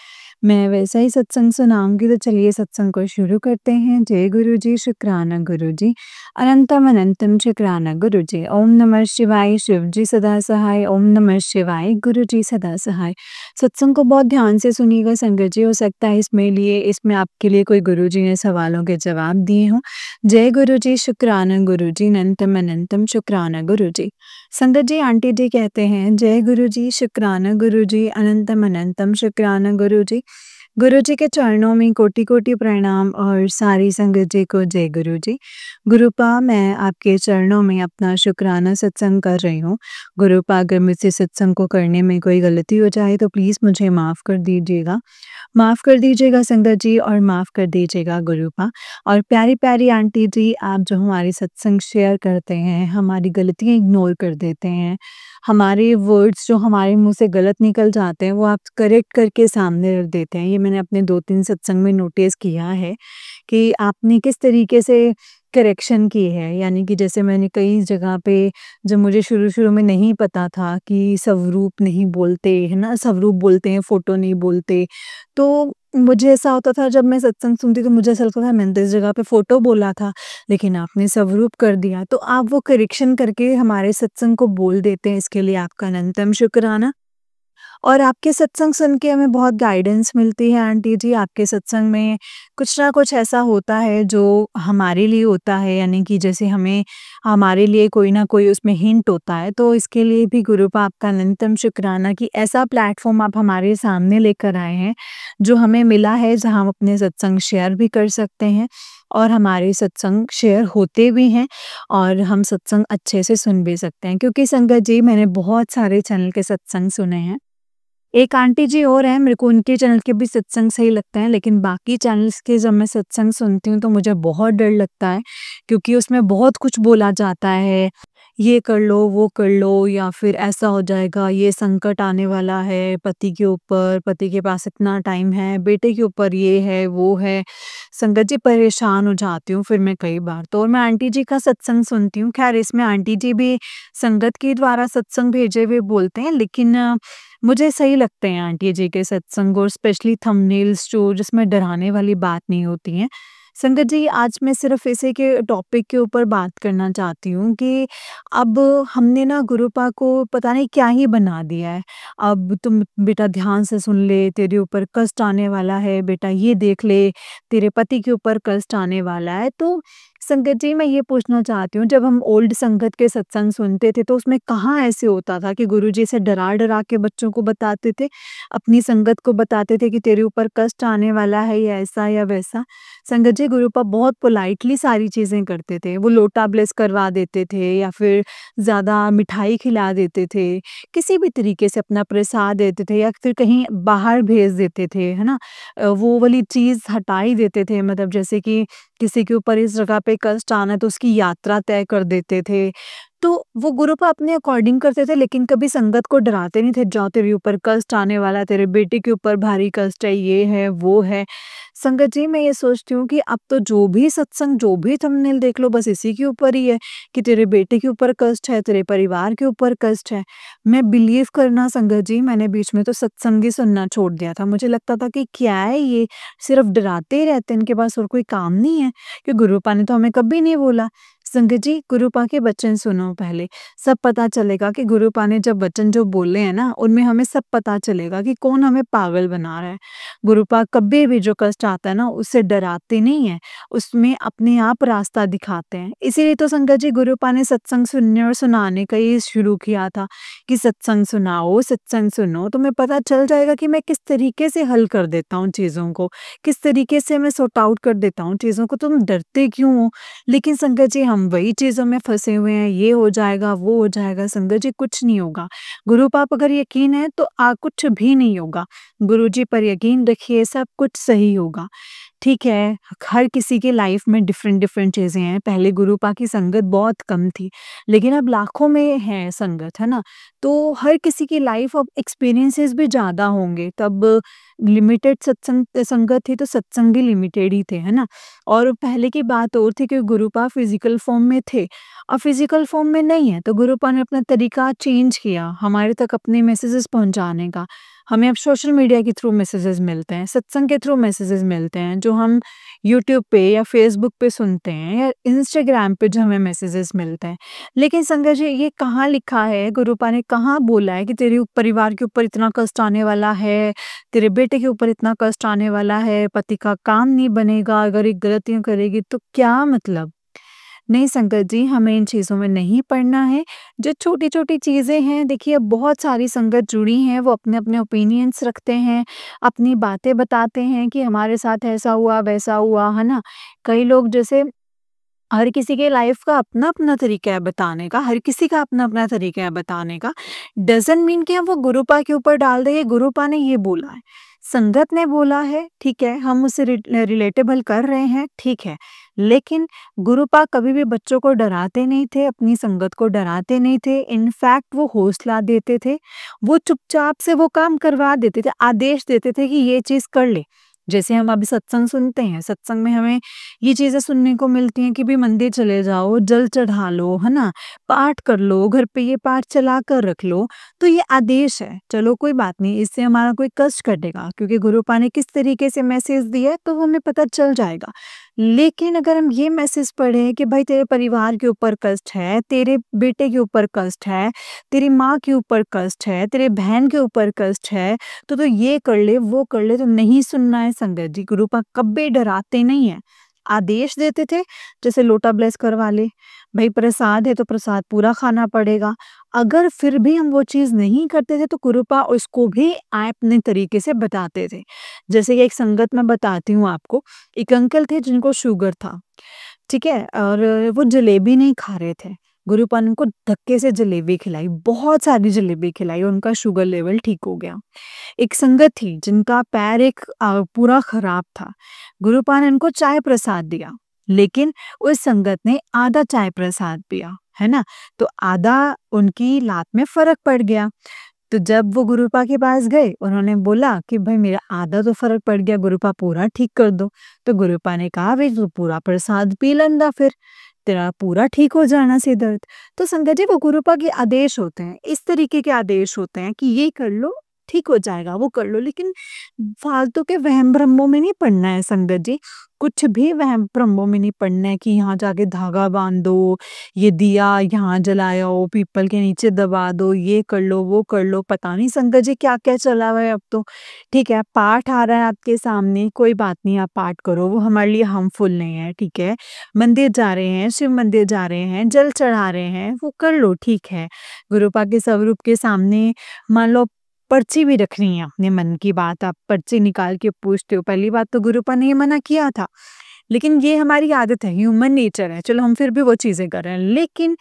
मैं वैसा ही सत्संग सुनाऊँगी। तो चलिए सत्संग को शुरू करते हैं। जय गुरुजी, शुक्राना गुरुजी, अनंतम अनंतम शुक्राना गुरुजी। ओम नमः शिवाय, शिव जी सदा सहाय। ओम नमः शिवाय, गुरुजी सदा सहाय। सत्संग को बहुत ध्यान से सुनिएगा संगत जी, हो सकता है इसमें आपके लिए कोई गुरुजी ने सवालों के जवाब दिए हों। जय गुरुजी, शुक्राना गुरुजी, अनंतम अनंतम शुक्राना गुरुजी। संगत जी, आंटी जी कहते हैं, जय गुरुजी, शुक्राना गुरुजी, अनंतम अनंतम शुक्राना गुरुजी। गुरु जी के चरणों में कोटि-कोटि प्रणाम और सारी संगत जी को जय गुरु जी। गुरुपा मैं आपके चरणों में अपना शुकराना सत्संग कर रही हूँ। गुरुपा अगर मुझसे सत्संग को करने में कोई गलती हो जाए तो प्लीज़ मुझे माफ़ कर दीजिएगा। माफ़ कर दीजिएगा संगत जी और माफ़ कर दीजिएगा गुरुपा। और प्यारी-प्यारी आंटी जी आप जो हमारे सत्संग शेयर करते हैं, हमारी गलतियाँ इग्नोर कर देते हैं, हमारे वर्ड्स जो हमारे मुँह से गलत निकल जाते हैं वो आप करेक्ट करके सामने रख देते हैं। ये मैंने अपने 2-3 सत्संग में नोटिस किया है कि आपने किस तरीके से करेक्शन की है। यानी कि जैसे मैंने कई जगह पे जब मुझे शुरू-शुरू में नहीं पता था कि स्वरूप नहीं बोलते, है ना? स्वरूप बोलते हैं, फ़ोटो नहीं बोलते। तो मुझे ऐसा होता था जब मैं सत्संग सुनती तो मुझे ऐसा लगता था मैंने तो इस जगह पे फ़ोटो बोला था, लेकिन आपने स्वरूप कर दिया। तो आप वो करेक्शन करके हमारे सत्संग को बोल देते हैं, इसके लिए आपका अनंतम शुक्राना। और आपके सत्संग सुन के हमें बहुत गाइडेंस मिलती है आंटी जी, आपके सत्संग में कुछ ना कुछ ऐसा होता है जो हमारे लिए होता है, यानी कि जैसे हमें हमारे लिए कोई ना कोई उसमें हिंट होता है, तो इसके लिए भी गुरुपा आपका अनंतम शुक्राना कि ऐसा प्लेटफ़ॉर्म आप हमारे सामने लेकर आए हैं, जो हमें मिला है जहाँ हम अपने सत्संग शेयर भी कर सकते हैं और हमारे सत्संग शेयर होते भी हैं और हम सत्संग अच्छे से सुन भी सकते हैं। क्योंकि संगत जी मैंने बहुत सारे चैनल के सत्संग सुने हैं। एक आंटी जी और हैं, मेरे को उनके चैनल के भी सत्संग सही लगते हैं, लेकिन बाकी चैनल्स के जब मैं सत्संग सुनती हूँ, तो मुझे बहुत डर लगता है, क्योंकि उसमें बहुत कुछ बोला जाता है, ये कर लो, वो कर लो या फिर ऐसा हो जाएगा, ये संकट आने वाला है पति के ऊपर, पति के पास इतना टाइम है, बेटे के ऊपर ये है, वो है। संगत जी परेशान हो जाती हूँ फिर मैं कई बार तो और मैं आंटी जी का सत्संग सुनती हूँ। ख़ैर इसमें आंटी जी भी संगत के द्वारा सत्संग भेजे हुए बोलते हैं, लेकिन मुझे सही लगते हैं आंटी जी के सत्संग और स्पेशली थंबनेल्स जो जिसमें डराने वाली बात नहीं होती है। संगत जी आज मैं सिर्फ़ इसी के टॉपिक के ऊपर बात करना चाहती हूँ कि अब हमने ना गुरुपा को पता नहीं क्या ही बना दिया है। अब तुम बेटा ध्यान से सुन ले, तेरे ऊपर कष्ट आने वाला है, बेटा ये देख ले, तेरे पति के ऊपर कष्ट आने वाला है। तो संगत जी मैं ये पूछना चाहती हूँ जब हम ओल्ड संगत के सत्संग सुनते थे तो उसमें कहाँ ऐसे होता था कि गुरुजी ऐसे डरा-डरा के बच्चों को बताते थे, अपनी संगत को बताते थे कि तेरे ऊपर कष्ट आने वाला है या ऐसा या वैसा। संगत जी गुरुपा बहुत पोलाइटली सारी चीज़ें करते थे। वो लोटा ब्लेस करवा देते थे या फिर ज़्यादा मिठाई खिला देते थे, किसी भी तरीके से अपना प्रसाद देते थे या फिर कहीं बाहर भेज देते थे, है ना? वो वाली चीज़ हटा ही देते थे मतलब जैसे कि किसी के ऊपर इस जगह पे कष्ट आना है तो उसकी यात्रा तय कर देते थे। तो वो ग्रुप अपने अकॉर्डिंग करते थे लेकिन कभी संगत को डराते नहीं थे, जाओ तेरे ऊपर कष्ट आने वाला है, तेरे बेटे के ऊपर भारी कष्ट है, ये है, वो है। संगत जी मैं ये सोचती हूँ कि अब तो जो भी सत्संग, जो भी थंबनेल देख लो बस इसी के ऊपर ही है कि तेरे बेटे के ऊपर कष्ट है, तेरे परिवार के ऊपर कष्ट है। मैं बिलीव करना संगत जी मैंने बीच में तो सत्संग ही सुनना छोड़ दिया था। मुझे लगता था कि क्या है ये, सिर्फ डराते ही रहते हैं, इनके पास और कोई काम नहीं है, कि गुरुपा ने तो हमें कभी नहीं बोला। संगत जी गुरुपा के वचन सुनो पहले, सब पता चलेगा कि गुरुपा ने जब वचन जो बोले हैं ना, उनमें हमें सब पता चलेगा कि कौन हमें पागल बना रहा है। गुरुपा कभी भी जो कष्ट आता है ना, उससे डराते नहीं हैं, उसमें अपने आप रास्ता दिखाते हैं। इसीलिए तो संगत जी गुरुपा ने सत्संग सुनने और सुनाने का ये शुरू किया था कि सत्संग सुनाओ, सत्संग सुनो, तुम्हें पता चल जाएगा कि मैं किस तरीके से हल कर देता हूँ चीज़ों को, किस तरीके से मैं सॉर्ट आउट कर देता हूँ चीज़ों को, तुम डरते क्यों हो? लेकिन संगत जी हम वही चीज़ों में फँसे हुए हैं, ये हो जाएगा, वो हो जाएगा, संगत जी कुछ नहीं होगा। गुरु पाप अगर यकीन है तो कुछ भी नहीं होगा। गुरुजी पर यकीन रखिए सब कुछ सही होगा। ठीक है, हर किसी के लाइफ में डिफरेंट-डिफरेंट चीज़ें हैं। पहले गुरुपा की संगत बहुत कम थी, लेकिन अब लाखों में है संगत, है ना? तो हर किसी की लाइफ अब एक्सपीरियंसेस भी ज़्यादा होंगे, तब लिमिटेड संगत थी तो सत्संग भी लिमिटेड ही थे, है ना? और पहले की बात और थी कि गुरुपा फिज़िकल फॉर्म में थे, अब फिज़िकल फॉर्म में नहीं है, तो गुरुपा ने अपना तरीका चेंज किया, हमारे तक अपने मैसेजेस पहुँचाने का। हमें अब सोशल मीडिया के थ्रू मैसेजेस मिलते हैं, सत्संग के थ्रू मैसेजेस मिलते हैं, जो हम यूट्यूब पे या फ़ेसबुक पे सुनते हैं या इंस्टाग्राम पे जो हमें मैसेजेस मिलते हैं। लेकिन संगत जी ये कहाँ लिखा है, गुरुपा ने कहाँ बोला है कि तेरे परिवार के ऊपर इतना कष्ट आने वाला है, तेरे बेटे के ऊपर इतना कष्ट आने वाला है, पति का काम नहीं बनेगा, अगर ये गलतियाँ करेगी तो क्या मतलब? नहीं संगत जी, हमें इन चीज़ों में नहीं पड़ना है। जो छोटी-छोटी चीज़ें हैं, देखिए बहुत सारी संगत जुड़ी हैं, वो अपने-अपने ओपिनियंस रखते हैं, अपनी बातें बताते हैं कि हमारे साथ ऐसा हुआ, वैसा हुआ, है ना? कई लोग जैसे हर किसी के लाइफ का अपना-अपना तरीका है बताने का, हर किसी का अपना-अपना तरीका है बताने का। डज़न्ट मीन कि हम वो गुरुपा के ऊपर डाल दें, गुरुपा ने ये बोला है। संगत ने बोला है, ठीक है, हम उससे रिलेटेबल कर रहे हैं, ठीक है। लेकिन गुरुपा कभी भी बच्चों को डराते नहीं थे, अपनी संगत को डराते नहीं थे, इनफैक्ट वो हौसला देते थे। वो चुपचाप से वो काम करवा देते थे, आदेश देते थे कि ये चीज़ कर ले। जैसे हम अभी सत्संग सुनते हैं, सत्संग में हमें ये चीज़ें सुनने को मिलती हैं कि भई मंदिर चले जाओ, जल चढ़ा लो, है ना? पाठ कर लो, घर पे ये पाठ चला कर रख लो, तो ये आदेश है। चलो कोई बात नहीं, इससे हमारा कोई कष्ट कटेगा क्योंकि गुरुपा ने किस तरीके से मैसेज दिया है तो वो हमें पता चल जाएगा। लेकिन अगर हम ये मैसेज पढ़ें कि भाई तेरे परिवार के ऊपर कष्ट है, तेरे बेटे के ऊपर कष्ट है, तेरी माँ के ऊपर कष्ट है, तेरे बहन के ऊपर कष्ट है, तो ये कर ले, वो कर ले, तो नहीं सुनना है संगत जी। गुरुपा कभी डराते नहीं हैं। आदेश देते थे, जैसे लोटा ब्लेस करवा ले, भई प्रसाद है तो प्रसाद पूरा खाना पड़ेगा। अगर फिर भी हम वो चीज़ नहीं करते थे तो कुरूपा उसको भी अपने तरीके से बताते थे। जैसे कि एक संगत मैं बताती हूँ आपको, एक अंकल थे जिनको शुगर था, ठीक है? और वो जलेबी नहीं खा रहे थे। गुरुपा ने उनको धक्के से जलेबी खिलाई, बहुत सारी जलेबी खिलाई और उनका शुगर लेवल ठीक हो गया। एक संगत थी जिनका पैर पूरा खराब था। गुरुपा ने उनको चाय प्रसाद दिया, लेकिन उस संगत ने आधा चाय प्रसाद पिया, है ना? तो आधा उनकी लात में फ़र्क पड़ गया। तो जब वो गुरुपा के पास गए, उन्होंने बोला कि भई मेरा आधा तो फ़र्क पड़ गया, गुरुपा पूरा ठीक कर दो। तो गुरुपा ने कहा भई तू पूरा प्रसाद पी लेंदा फिर, तेरा पूरा ठीक हो जाना से दर्द। तो संगत जी वो गुरुपा के आदेश होते हैं, इस तरीके के आदेश होते हैं कि ये कर लो, ठीक हो जाएगा, वो कर लो। लेकिन फालतू के वहम-भ्रमों में नहीं पड़ना है संगत जी। कुछ भी वहम-भ्रमों में नहीं पड़ना है कि यहाँ जाके धागा बाँध दो, ये दिया यहाँ जलाओ, पीपल के नीचे दबा दो, ये कर लो, वो कर लो, पता नहीं संगत जी क्या-क्या चला हुआ है अब तो। ठीक है, पाठ आ रहा है आपके सामने, कोई बात नहीं आप पाठ करो, वो हमारे लिए हार्मफुल नहीं है, ठीक है। मंदिर जा रहे हैं, शिव मंदिर जा रहे हैं, जल चढ़ा रहे हैं, वो कर लो, ठीक है। गुरुपा के स्वरूप के सामने मान लो पर्ची भी रखनी है अपने मन की बात, आप पर्ची निकाल के पूछते हो, पहली बात तो गुरुपा ने ये मना किया था। लेकिन ये हमारी आदत है, ह्यूमन नेचर है, चलो हम फिर भी वो चीज़ें कर रहे हैं। लेकिन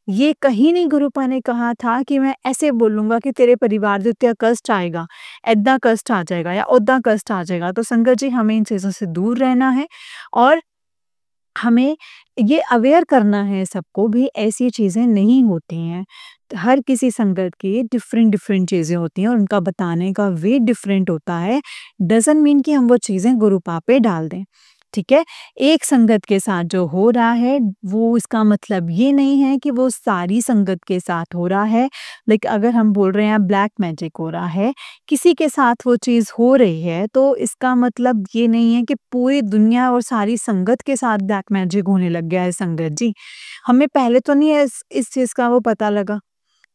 ये कहीं नहीं गुरुपा ने कहा था कि मैं ऐसे बोलूँगा कि तेरे परिवार ਦੇ ਉੱਤੇ कष्ट आएगा, ऐदा कष्ट आ जाएगा या ओदा कष्ट आ जाएगा। तो संगत जी हमें इन चीज़ों से दूर रहना है और हमें ये अवेयर करना है सबको भी ऐसी चीज़ें नहीं होती हैं। हर किसी संगत की डिफरेंट-डिफरेंट चीज़ें होती हैं और उनका बताने का वे डिफरेंट होता है। डज़न्ट मीन कि हम वो चीज़ें गुरुपा पे डाल दें, ठीक है? एक संगत के साथ जो हो रहा है, वो इसका मतलब ये नहीं है कि वो सारी संगत के साथ हो रहा है। लाइक अगर हम बोल रहे हैं ब्लैक मैजिक हो रहा है, किसी के साथ वो चीज़ हो रही है, तो इसका मतलब ये नहीं है कि पूरी दुनिया और सारी संगत के साथ ब्लैक मैजिक होने लग गया है संगत जी। हमें पहले तो नहीं इस चीज़ का वो पता लगा,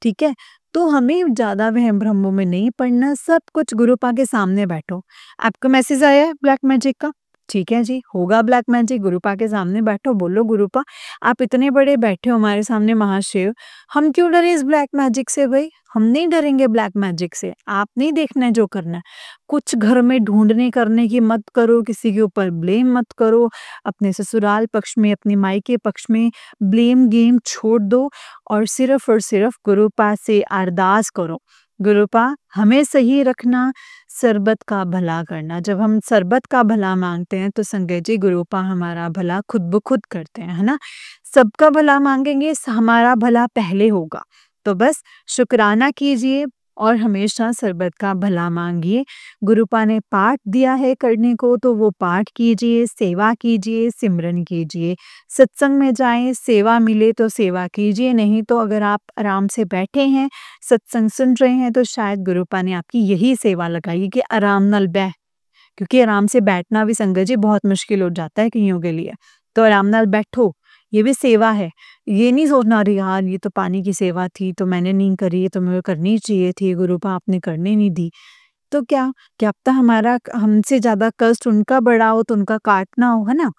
ठीक है? तो हमें ज़्यादा वहम-भ्रमों में नहीं पड़ना, सब कुछ गुरुपा के सामने बैठो। आपको मैसेज आया है ब्लैक मैजिक का? ठीक है जी, होगा ब्लैक मैजिक, गुरुपा के सामने बैठो, बोलो गुरुपा आप इतने बड़े बैठे हो हमारे सामने महाशिव, हम क्यों डरे इस ब्लैक मैजिक से भई? हम नहीं डरेंगे ब्लैक मैजिक से, आप नहीं देखना है जो करना है। कुछ घर में ढूँढने करने की मत करो, किसी के ऊपर ब्लेम मत करो, अपने ससुराल पक्ष में, अपने मायके पक्ष में ब्लेम गेम छोड़ दो और सिर्फ़ गुरुपा से अरदास करो। गुरुपा हमें सही रखना, सरबत का भला करना। जब हम सरबत का भला माँगते हैं तो संगत जी गुरुपा हमारा भला खुद ब खुद करते हैं, है ना? सबका भला माँगेंगे हमारा भला पहले होगा। तो बस शुक्राना कीजिए और हमेशा सरबत का भला माँगिए। गुरुपा ने पाठ दिया है करने को तो वो पाठ कीजिए, सेवा कीजिए, सिमरन कीजिए। सत्संग में जाएँ, सेवा मिले तो सेवा कीजिए, नहीं तो अगर आप आराम से बैठे हैं, सत्संग सुन रहे हैं तो शायद गुरुपा ने आपकी यही सेवा लगाई कि आराम नाल बैठ, क्योंकि आराम से बैठना भी संगत जी बहुत मुश्किल हो जाता है कईयों के लिए। तो आराम नाल बैठो, ये भी सेवा है। ये नहीं सोचना अरे यार ये तो पानी की सेवा थी तो मैंने नहीं करी, ये तो मुझे करनी चाहिए थी, गुरुपा आपने करने नहीं दी। तो क्या पता हमारा हमसे ज़्यादा कष्ट उनका बड़ा हो तो उनका काटना हो, है ना?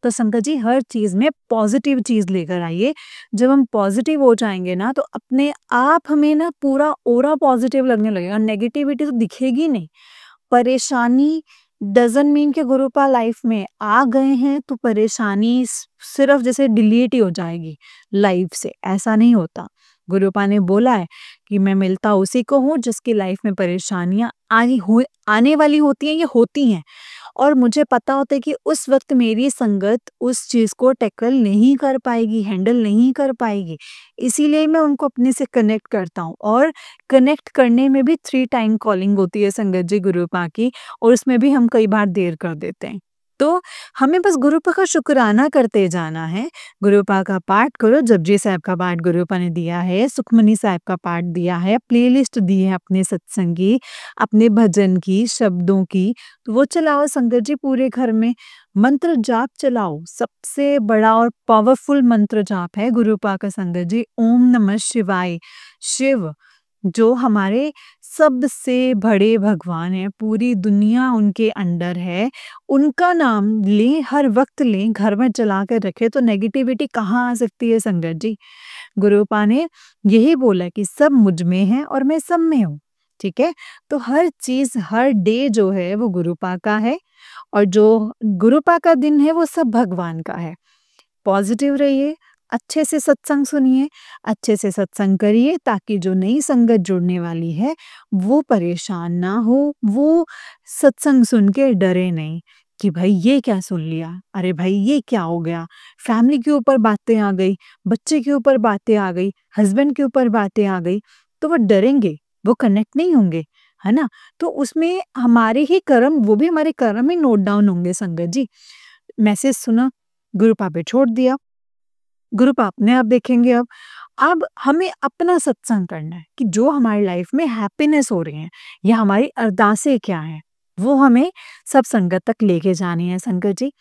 तो संगत जी हर चीज़ में पॉज़िटिव चीज़ लेकर आइए। जब हम पॉज़िटिव हो जाएँगे ना तो अपने आप हमें ना पूरा ऑरा पॉज़िटिव लगने लगेगा, नेगेटिविटी तो दिखेगी नहीं। परेशानी डज़न्ट मीन कि गुरुपा लाइफ में आ गए हैं तो परेशानी सिर्फ जैसे डिलीट ही हो जाएगी लाइफ से, ऐसा नहीं होता। गुरुपा ने बोला है कि मैं मिलता उसी को हूँ जिसकी लाइफ में परेशानियाँ आने वाली होती हैं, ये होती हैं। और मुझे पता होता है कि उस वक़्त मेरी संगत उस चीज़ को टैकल नहीं कर पाएगी, हैंडल नहीं कर पाएगी। इसीलिए मैं उनको अपने से कनेक्ट करता हूँ और कनेक्ट करने में भी 3 टाइम कॉलिंग होती है संगत जी गुरुपा की, और उसमें भी हम कई बार देर कर देते हैं। तो हमें बस गुरुपा का शुक्राना करते जाना है। गुरुपा का पाठ करो, जपजी साहब का पाठ गुरुपा ने दिया है, सुखमनी साहब का पाठ दिया है, प्लेलिस्ट दी है अपने सत्संग की, अपने भजन की, शब्दों की, तो वो चलाओ संगत जी पूरे घर में। मंत्र जाप चलाओ, सबसे बड़ा और पावरफुल मंत्र जाप है गुरुपा का संगत जी, ओम नमः शिवाय। शिव जो हमारे सबसे बड़े भगवान हैं, पूरी दुनिया उनके अंडर है, उनका नाम लें, हर वक़्त लें, घर में चला कर रखें तो नेगेटिविटी कहाँ आ सकती है संगत जी। गुरुपा ने यही बोला कि सब मुझ में है और मैं सब में हूँ, ठीक है? तो हर चीज़, हर डे जो है वो गुरुपा का है और जो गुरुपा का दिन है वो सब भगवान का है। पॉजिटिव रहिए, अच्छे से सत्संग सुनिए, अच्छे से सत्संग करिए ताकि जो नई संगत जुड़ने वाली है, वो परेशान ना हो, वो सत्संग सुन के डरे नहीं कि भाई ये क्या सुन लिया? अरे भाई ये क्या हो गया? फैमिली के ऊपर बातें आ गई, बच्चे के ऊपर बातें आ गई, हस्बैंड के ऊपर बातें आ गई, तो वो डरेंगे, वो कनेक्ट नहीं होंगे, है ना? तो उसमें हमारे ही कर्म, वो भी हमारे कर्म ही नोट डाउन होंगे संगत जी। मैसेज सुना, गुरुपा पे छोड़ दिया। गुरुपा अपने आप देखेंगे अब। अब हमें अपना सत्संग करना है कि जो हमारी लाइफ में हैप्पीनेस हो रही है या हमारी अरदासें क्या हैं, वो हमें सब संगत तक लेके जानी है संगत जी।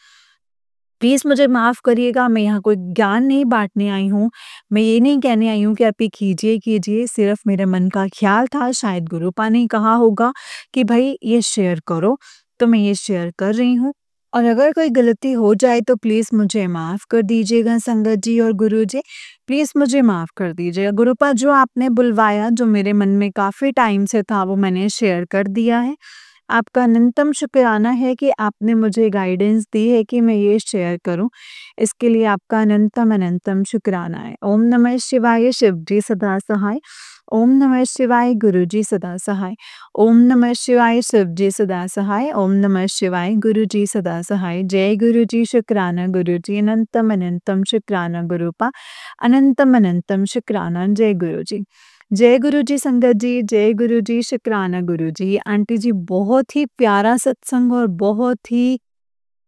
प्लीज़ मुझे माफ़ करिएगा, मैं यहाँ कोई ज्ञान नहीं बाँटने आई हूँ। मैं ये नहीं कहने आई हूँ कि आप ये कीजिए, कीजिए, सिर्फ़ मेरे मन का ख़्याल था, शायद गुरुपा ने कहा होगा कि भई ये शेयर करो, तो मैं ये शेयर कर रही हूँ। और अगर कोई गलती हो जाए तो प्लीज़ मुझे माफ़ कर दीजिएगा संगत जी और गुरुजी, प्लीज़ मुझे माफ़ कर दीजिएगा। गुरुपा जो आपने बुलवाया, जो मेरे मन में काफ़ी टाइम से था, वो मैंने शेयर कर दिया है। आपका अनंतम शुक्राना है कि आपने मुझे गाइडेंस दी है कि मैं ये शेयर करूं। इसके लिए आपका अनंतम अनंतम शुक्राना है। ओम नमः शिवाय, शिव जी सदा सहाय। ओम नमः शिवाय, गुरु जी सदा सहाय। ओम नमः शिवाय, शिव जी सदा सहाय। ओम नमः शिवाय, गुरु जी सदा सहाय। जय गुरु जी, शुक्राना गुरु जी, अनंतम अनंतम शुक्राना गुरुपा, अनंतम अनंतम शुक्राना। जय गुरु जी। जय गुरु जी संगत जी, जय गुरु जी, शुक्राना गुरु जी। आंटी जी बहुत ही प्यारा सत्संग और बहुत ही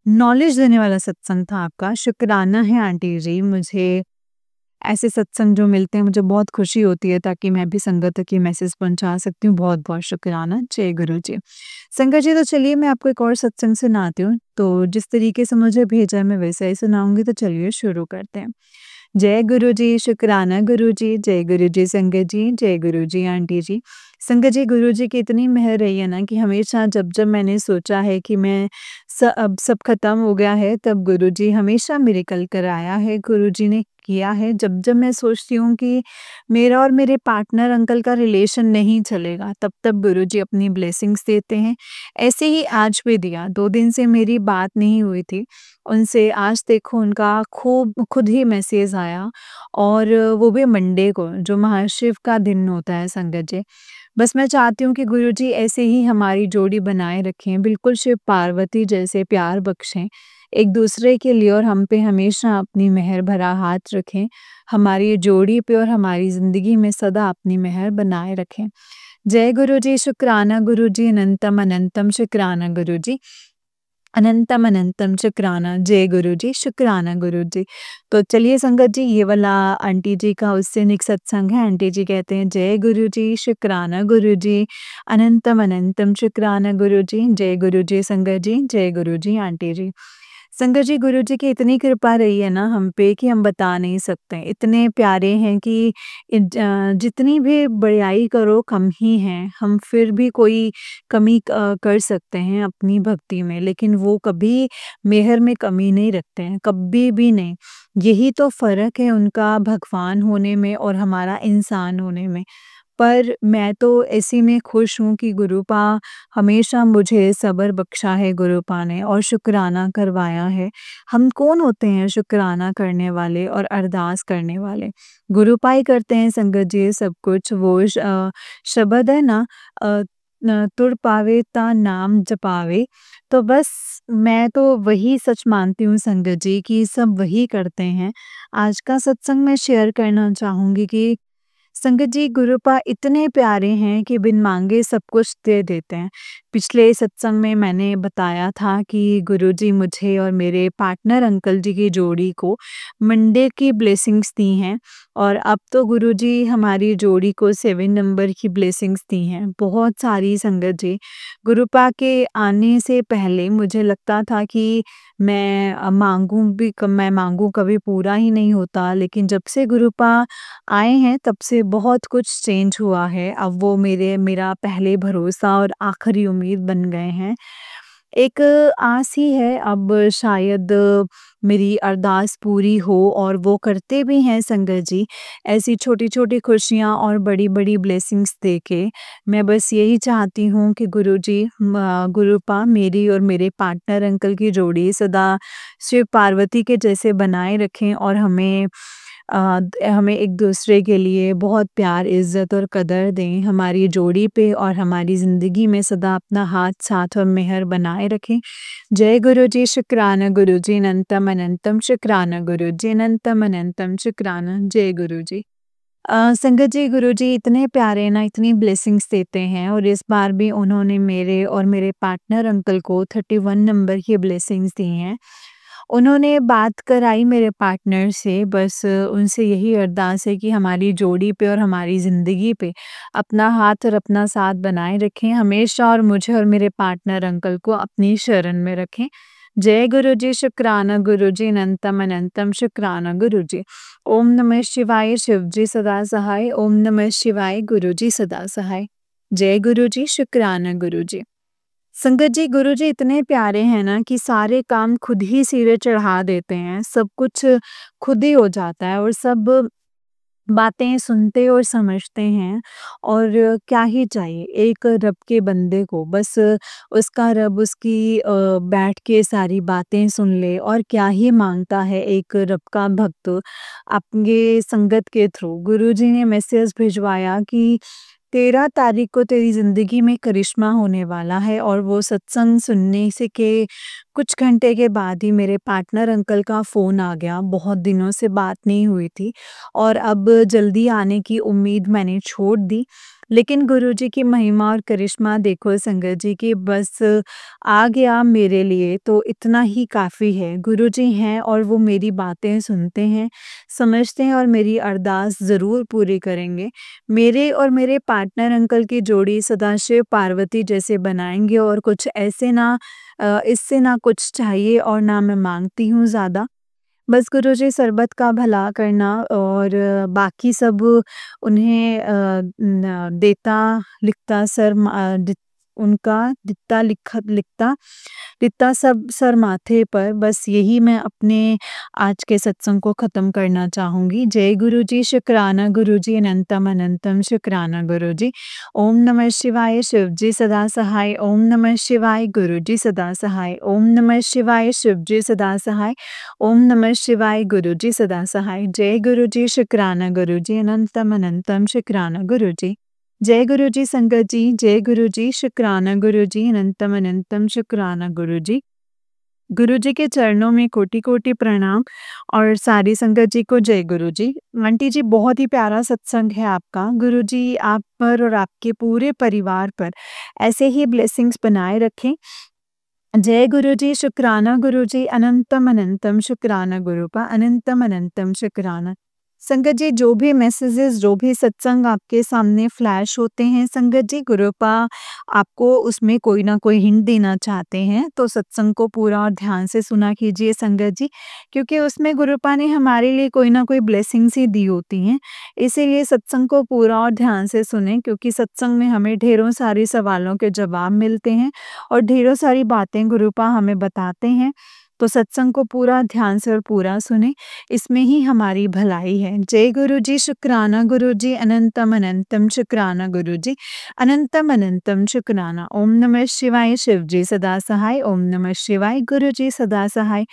नॉलेज देने वाला सत्संग था आपका। शुक्राना है आंटी जी, मुझे ऐसे सत्संग जो मिलते हैं मुझे बहुत खुशी होती है ताकि मैं भी संगत तक ये मैसेज पहुंचा सकती हूँ। बहुत-बहुत शुक्राना। जय गुरु जी। संगत जी तो चलिए मैं आपको एक और सत्संग सुनाती हूँ। तो जिस तरीके से मुझे भेजा है मैं वैसे ही सुनाऊँगी, तो चलिए शुरू करते हैं। जय गुरु जी, शुक्राना गुरु जी, जय गुरु जी संगत जी, जय गुरु जी आंटी जी। संगत जी गुरु जी की इतनी मेहर रही है ना कि हमेशा जब-जब मैंने सोचा है कि मैं अब सब खत्म हो गया है, तब गुरु जी हमेशा मिरेकल कराया है, गुरु जी ने किया है। जब-जब मैं सोचती हूँ कि मेरा और मेरे पार्टनर अंकल का रिलेशन नहीं चलेगा, तब-तब गुरु जी अपनी ब्लेसिंग्स देते हैं। ऐसे ही आज भी दिया, 2 दिन से मेरी बात नहीं हुई थी उनसे, आज देखो उनका खूब खुद ही मैसेज आया, और वो भी मंडे को, जो महाशिव का दिन होता है संगत जी। बस मैं चाहती हूँ कि गुरुजी ऐसे ही हमारी जोड़ी बनाए रखें, बिल्कुल शिव-पार्वती जैसे प्यार बख्शें एक-दूसरे के लिए और हम पे हमेशा अपनी मेहर भरा हाथ रखें। हमारी जोड़ी पे और हमारी ज़िंदगी में सदा अपनी मेहर बनाए रखें। जय गुरुजी, शुक्राना गुरुजी, अनंतम अनंतम शुक्राना गुरुजी। अनंतम अनंतम शुक्राना। जय गुरु जी, शुक्राना गुरु जी। तो चलिए संगत जी, ये वाला आंटी जी का उससे निक सत्संग है। आंटी जी कहते हैं जय गुरु जी, शुक्राना गुरु जी, अनंतम अनंतम शुक्राना गुरु जी। जय गुरु जी संगत जी, जय गुरु जी आंटी जी। संगत जी, गुरु जी की इतनी कृपा रही है ना हम पे कि हम बता नहीं सकते। इतने प्यारे हैं कि जितनी भी बड़ाई करो कम ही है। हम फिर भी कोई कमी कर सकते हैं अपनी भक्ति में, लेकिन वो कभी मेहर में कमी नहीं रखते हैं, कभी भी नहीं। यही तो फ़र्क है उनका भगवान होने में और हमारा इंसान होने में। पर मैं तो ऐसे में खुश हूँ कि गुरुपा हमेशा मुझे सब्र बख्शा है गुरुपा ने और शुक्राना करवाया है। हम कौन होते हैं शुक्राना करने वाले और अरदास करने वाले? गुरुपा ही करते हैं संगत जी सब कुछ। वो शब्द है ना, तुर पावे ता नाम जपावे। तो बस मैं तो वही सच मानती हूँ संगत जी कि सब वही करते हैं। आज का सत्संग मैं शेयर करना चाहूँगी कि संगत जी, गुरुपा इतने प्यारे हैं कि बिन मांगे सब कुछ दे देते हैं। पिछले सत्संग में मैंने बताया था कि गुरुजी मुझे और मेरे पार्टनर अंकल जी की जोड़ी को मंडे की ब्लेसिंग्स दी हैं और अब तो गुरुजी हमारी जोड़ी को 7 नंबर की ब्लेसिंग्स दी हैं। बहुत सारी संगत जी, गुरुपा के आने से पहले मुझे लगता था कि मैं माँगूँ कभी पूरा ही नहीं होता, लेकिन जब से गुरुपा आए हैं तब से बहुत कुछ चेंज हुआ है। अब वो मेरा पहले भरोसा और आखिरी उम्मीद बन गए हैं। एक आस ही है अब शायद मेरी अरदास पूरी हो और वो करते भी हैं संगत जी। ऐसी छोटी-छोटी खुशियाँ और बड़ी-बड़ी ब्लेसिंग्स देके मैं बस यही चाहती हूँ कि गुरुजी गुरुपा मेरी और मेरे पार्टनर अंकल की जोड़ी सदा शिव-पार्वती के जैसे बनाए रखें और हमें एक-दूसरे के लिए बहुत प्यार, इज़्ज़त और कदर दें। हमारी जोड़ी पे और हमारी ज़िंदगी में सदा अपना हाथ, साथ और मेहर बनाए रखें। जय गुरुजी, शुक्राना गुरुजी, अनंतम अनंतम शुक्राना गुरुजी, अनंतम अनंतम शुक्राना। जय गुरुजी। संगत जी, गुरुजी इतने प्यारे ना, इतनी ब्लेसिंग्स देते हैं और इस बार भी उन्होंने मेरे और मेरे पार्टनर अंकल को 31 नंबर की ब्लेसिंग्स दी हैं। उन्होंने बात कराई मेरे पार्टनर से, बस उनसे यही अरदास है कि हमारी जोड़ी पे और हमारी ज़िंदगी पे अपना हाथ और अपना साथ बनाए रखें हमेशा और मुझे और मेरे पार्टनर अंकल को अपनी शरण में रखें। जय गुरुजी, शुक्राना गुरुजी, अनंतम अनंतम शुक्राना गुरुजी। ओम नमः शिवाय, शिवजी सदा सहाय। ओम नमः शिवाय, गुरुजी सदा सहाय। जय गुरुजी, शुक्राना गुरुजी। संगत जी, गुरुजी इतने प्यारे हैं ना कि सारे काम खुद ही सिरे चढ़ा देते हैं, सब कुछ खुद ही हो जाता है और सब बातें सुनते और समझते हैं और क्या ही चाहिए एक रब के बंदे को, बस उसका रब उसकी बैठ के सारी बातें सुन ले और क्या ही माँगता है एक रब का भक्त। आपके संगत के थ्रू गुरुजी ने मैसेज भिजवाया कि 13 तारीख को तेरी ज़िंदगी में करिश्मा होने वाला है और वो सत्संग सुनने से के कुछ घंटे के बाद ही मेरे पार्टनर अंकल का फ़ोन आ गया। बहुत दिनों से बात नहीं हुई थी और अब जल्दी आने की उम्मीद मैंने छोड़ दी। लेकिन गुरुजी की महिमा और करिश्मा देखो संगत जी कि बस आ गया मेरे लिए तो इतना ही काफ़ी है। गुरुजी हैं और वो मेरी बातें सुनते हैं, समझते हैं और मेरी अरदास ज़रूर पूरी करेंगे। मेरे और मेरे पार्टनर अंकल की जोड़ी सदाशिव पार्वती जैसे बनाएँगे और कुछ ऐसे ना इससे ना कुछ चाहिए और ना मैं माँगती हूँ ज़्यादा। बस गुरुजी सरबत का भला करना और बाकी सब उन्हें देता लिखता उनका दित्ता लिखता दित्ता सब सर माथे पर। बस यही मैं अपने आज के सत्संग को ख़त्म करना चाहूँगी। जय गुरुजी, शुक्राना गुरुजी, अनंतम अनंतम शुक्राना गुरुजी। ओम नमः शिवाय, शिवजी सदा सहाय। ओम नमः शिवाय, गुरुजी सदा सहाय। ओम नमः शिवाय, शिवजी सदा सहाय। ओम नमः शिवाय, गुरुजी सदा सहाय। जय गुरुजी, शुक्राना गुरुजी, अनंतम अनंतम शुक्राना गुरुजी। जय गुरुजी संगत जी, जय गुरुजी, शुक्राना गुरुजी, अनंतम अनंतम शुक्राना गुरुजी। गुरुजी के चरणों में कोटि-कोटि प्रणाम और सारी संगत जी को जय गुरुजी। आंटी जी, बहुत ही प्यारा सत्संग है आपका। गुरुजी आप पर और आपके पूरे परिवार पर ऐसे ही ब्लेसिंग्स बनाए रखें। जय गुरुजी, शुक्राना गुरुजी, अनंतम अनंतम शुक्राना गुरुपा, अनंतम अनंतम शुक्राना। संगत जी, जो भी मैसेजेस, जो भी सत्संग आपके सामने फ्लैश होते हैं संगत जी, गुरुपा आपको उसमें कोई ना कोई हिंट देना चाहते हैं, तो सत्संग को पूरा और ध्यान से सुना कीजिए संगत जी, क्योंकि उसमें गुरुपा ने हमारे लिए कोई ना कोई ब्लेसिंग्स ही दी होती हैं। इसीलिए सत्संग को पूरा और ध्यान से सुनें, क्योंकि सत्संग में हमें ढेरों सारे सवालों के जवाब मिलते हैं और ढेरों सारी बातें गुरुपा हमें बताते हैं। तो सत्संग को पूरा ध्यान से और पूरा सुनें, इसमें ही हमारी भलाई है। जय गुरु जी, शुक्राना गुरु जी, अनंतम अनंतम शुक्राना गुरु जी, अनंतम अनंतम शुक्राना। ओम नमः शिवाय, शिव जी सदा सहाय। ओम नमः शिवाय, गुरु जी सदा सहाय।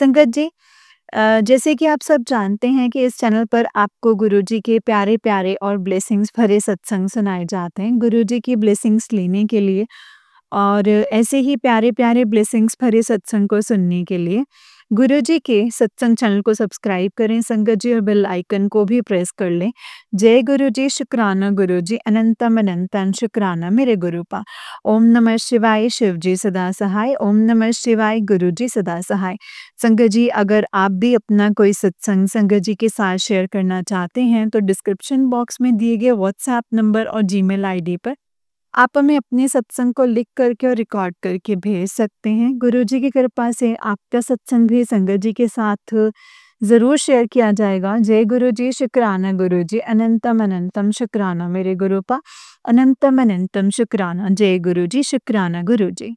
संगत जी, जैसे कि आप सब जानते हैं कि इस चैनल पर आपको गुरु जी के प्यारे-प्यारे और ब्लेसिंग्स भरे सत्संग सुनाए जाते हैं। गुरु जी की ब्लेसिंग्स लेने के लिए और ऐसे ही प्यारे-प्यारे ब्लेसिंग्स भरे सत्संग को सुनने के लिए गुरुजी के सत्संग चैनल को सब्सक्राइब करें संगत जी, और बेल आइकन को भी प्रेस कर लें। जय गुरु जी, शुक्राना गुरु जी, अनंतम अनंतम शुक्राना मेरे गुरुपा। ओम नमः शिवाय, शिव जी सदा सहाय। ओम नमः शिवाय, गुरु जी सदा सहाय। संगत जी, अगर आप भी अपना कोई सत्संग संगत जी के साथ शेयर करना चाहते हैं, तो डिस्क्रिप्शन बॉक्स में दिए गए व्हाट्सएप नंबर और जीमेल आईडी पर आप हमें अपने सत्संग को लिख करके और रिकॉर्ड करके भेज सकते हैं। गुरुजी की कृपा से आपका सत्संग भी संगत जी के साथ ज़रूर शेयर किया जाएगा। जय गुरु जी, शुक्राना गुरु जी, अनंतम अनंतम शुक्राना मेरे गुरुपा, अनंतम अनंतम शुक्राना। जय गुरु जी, शुक्राना गुरु जी।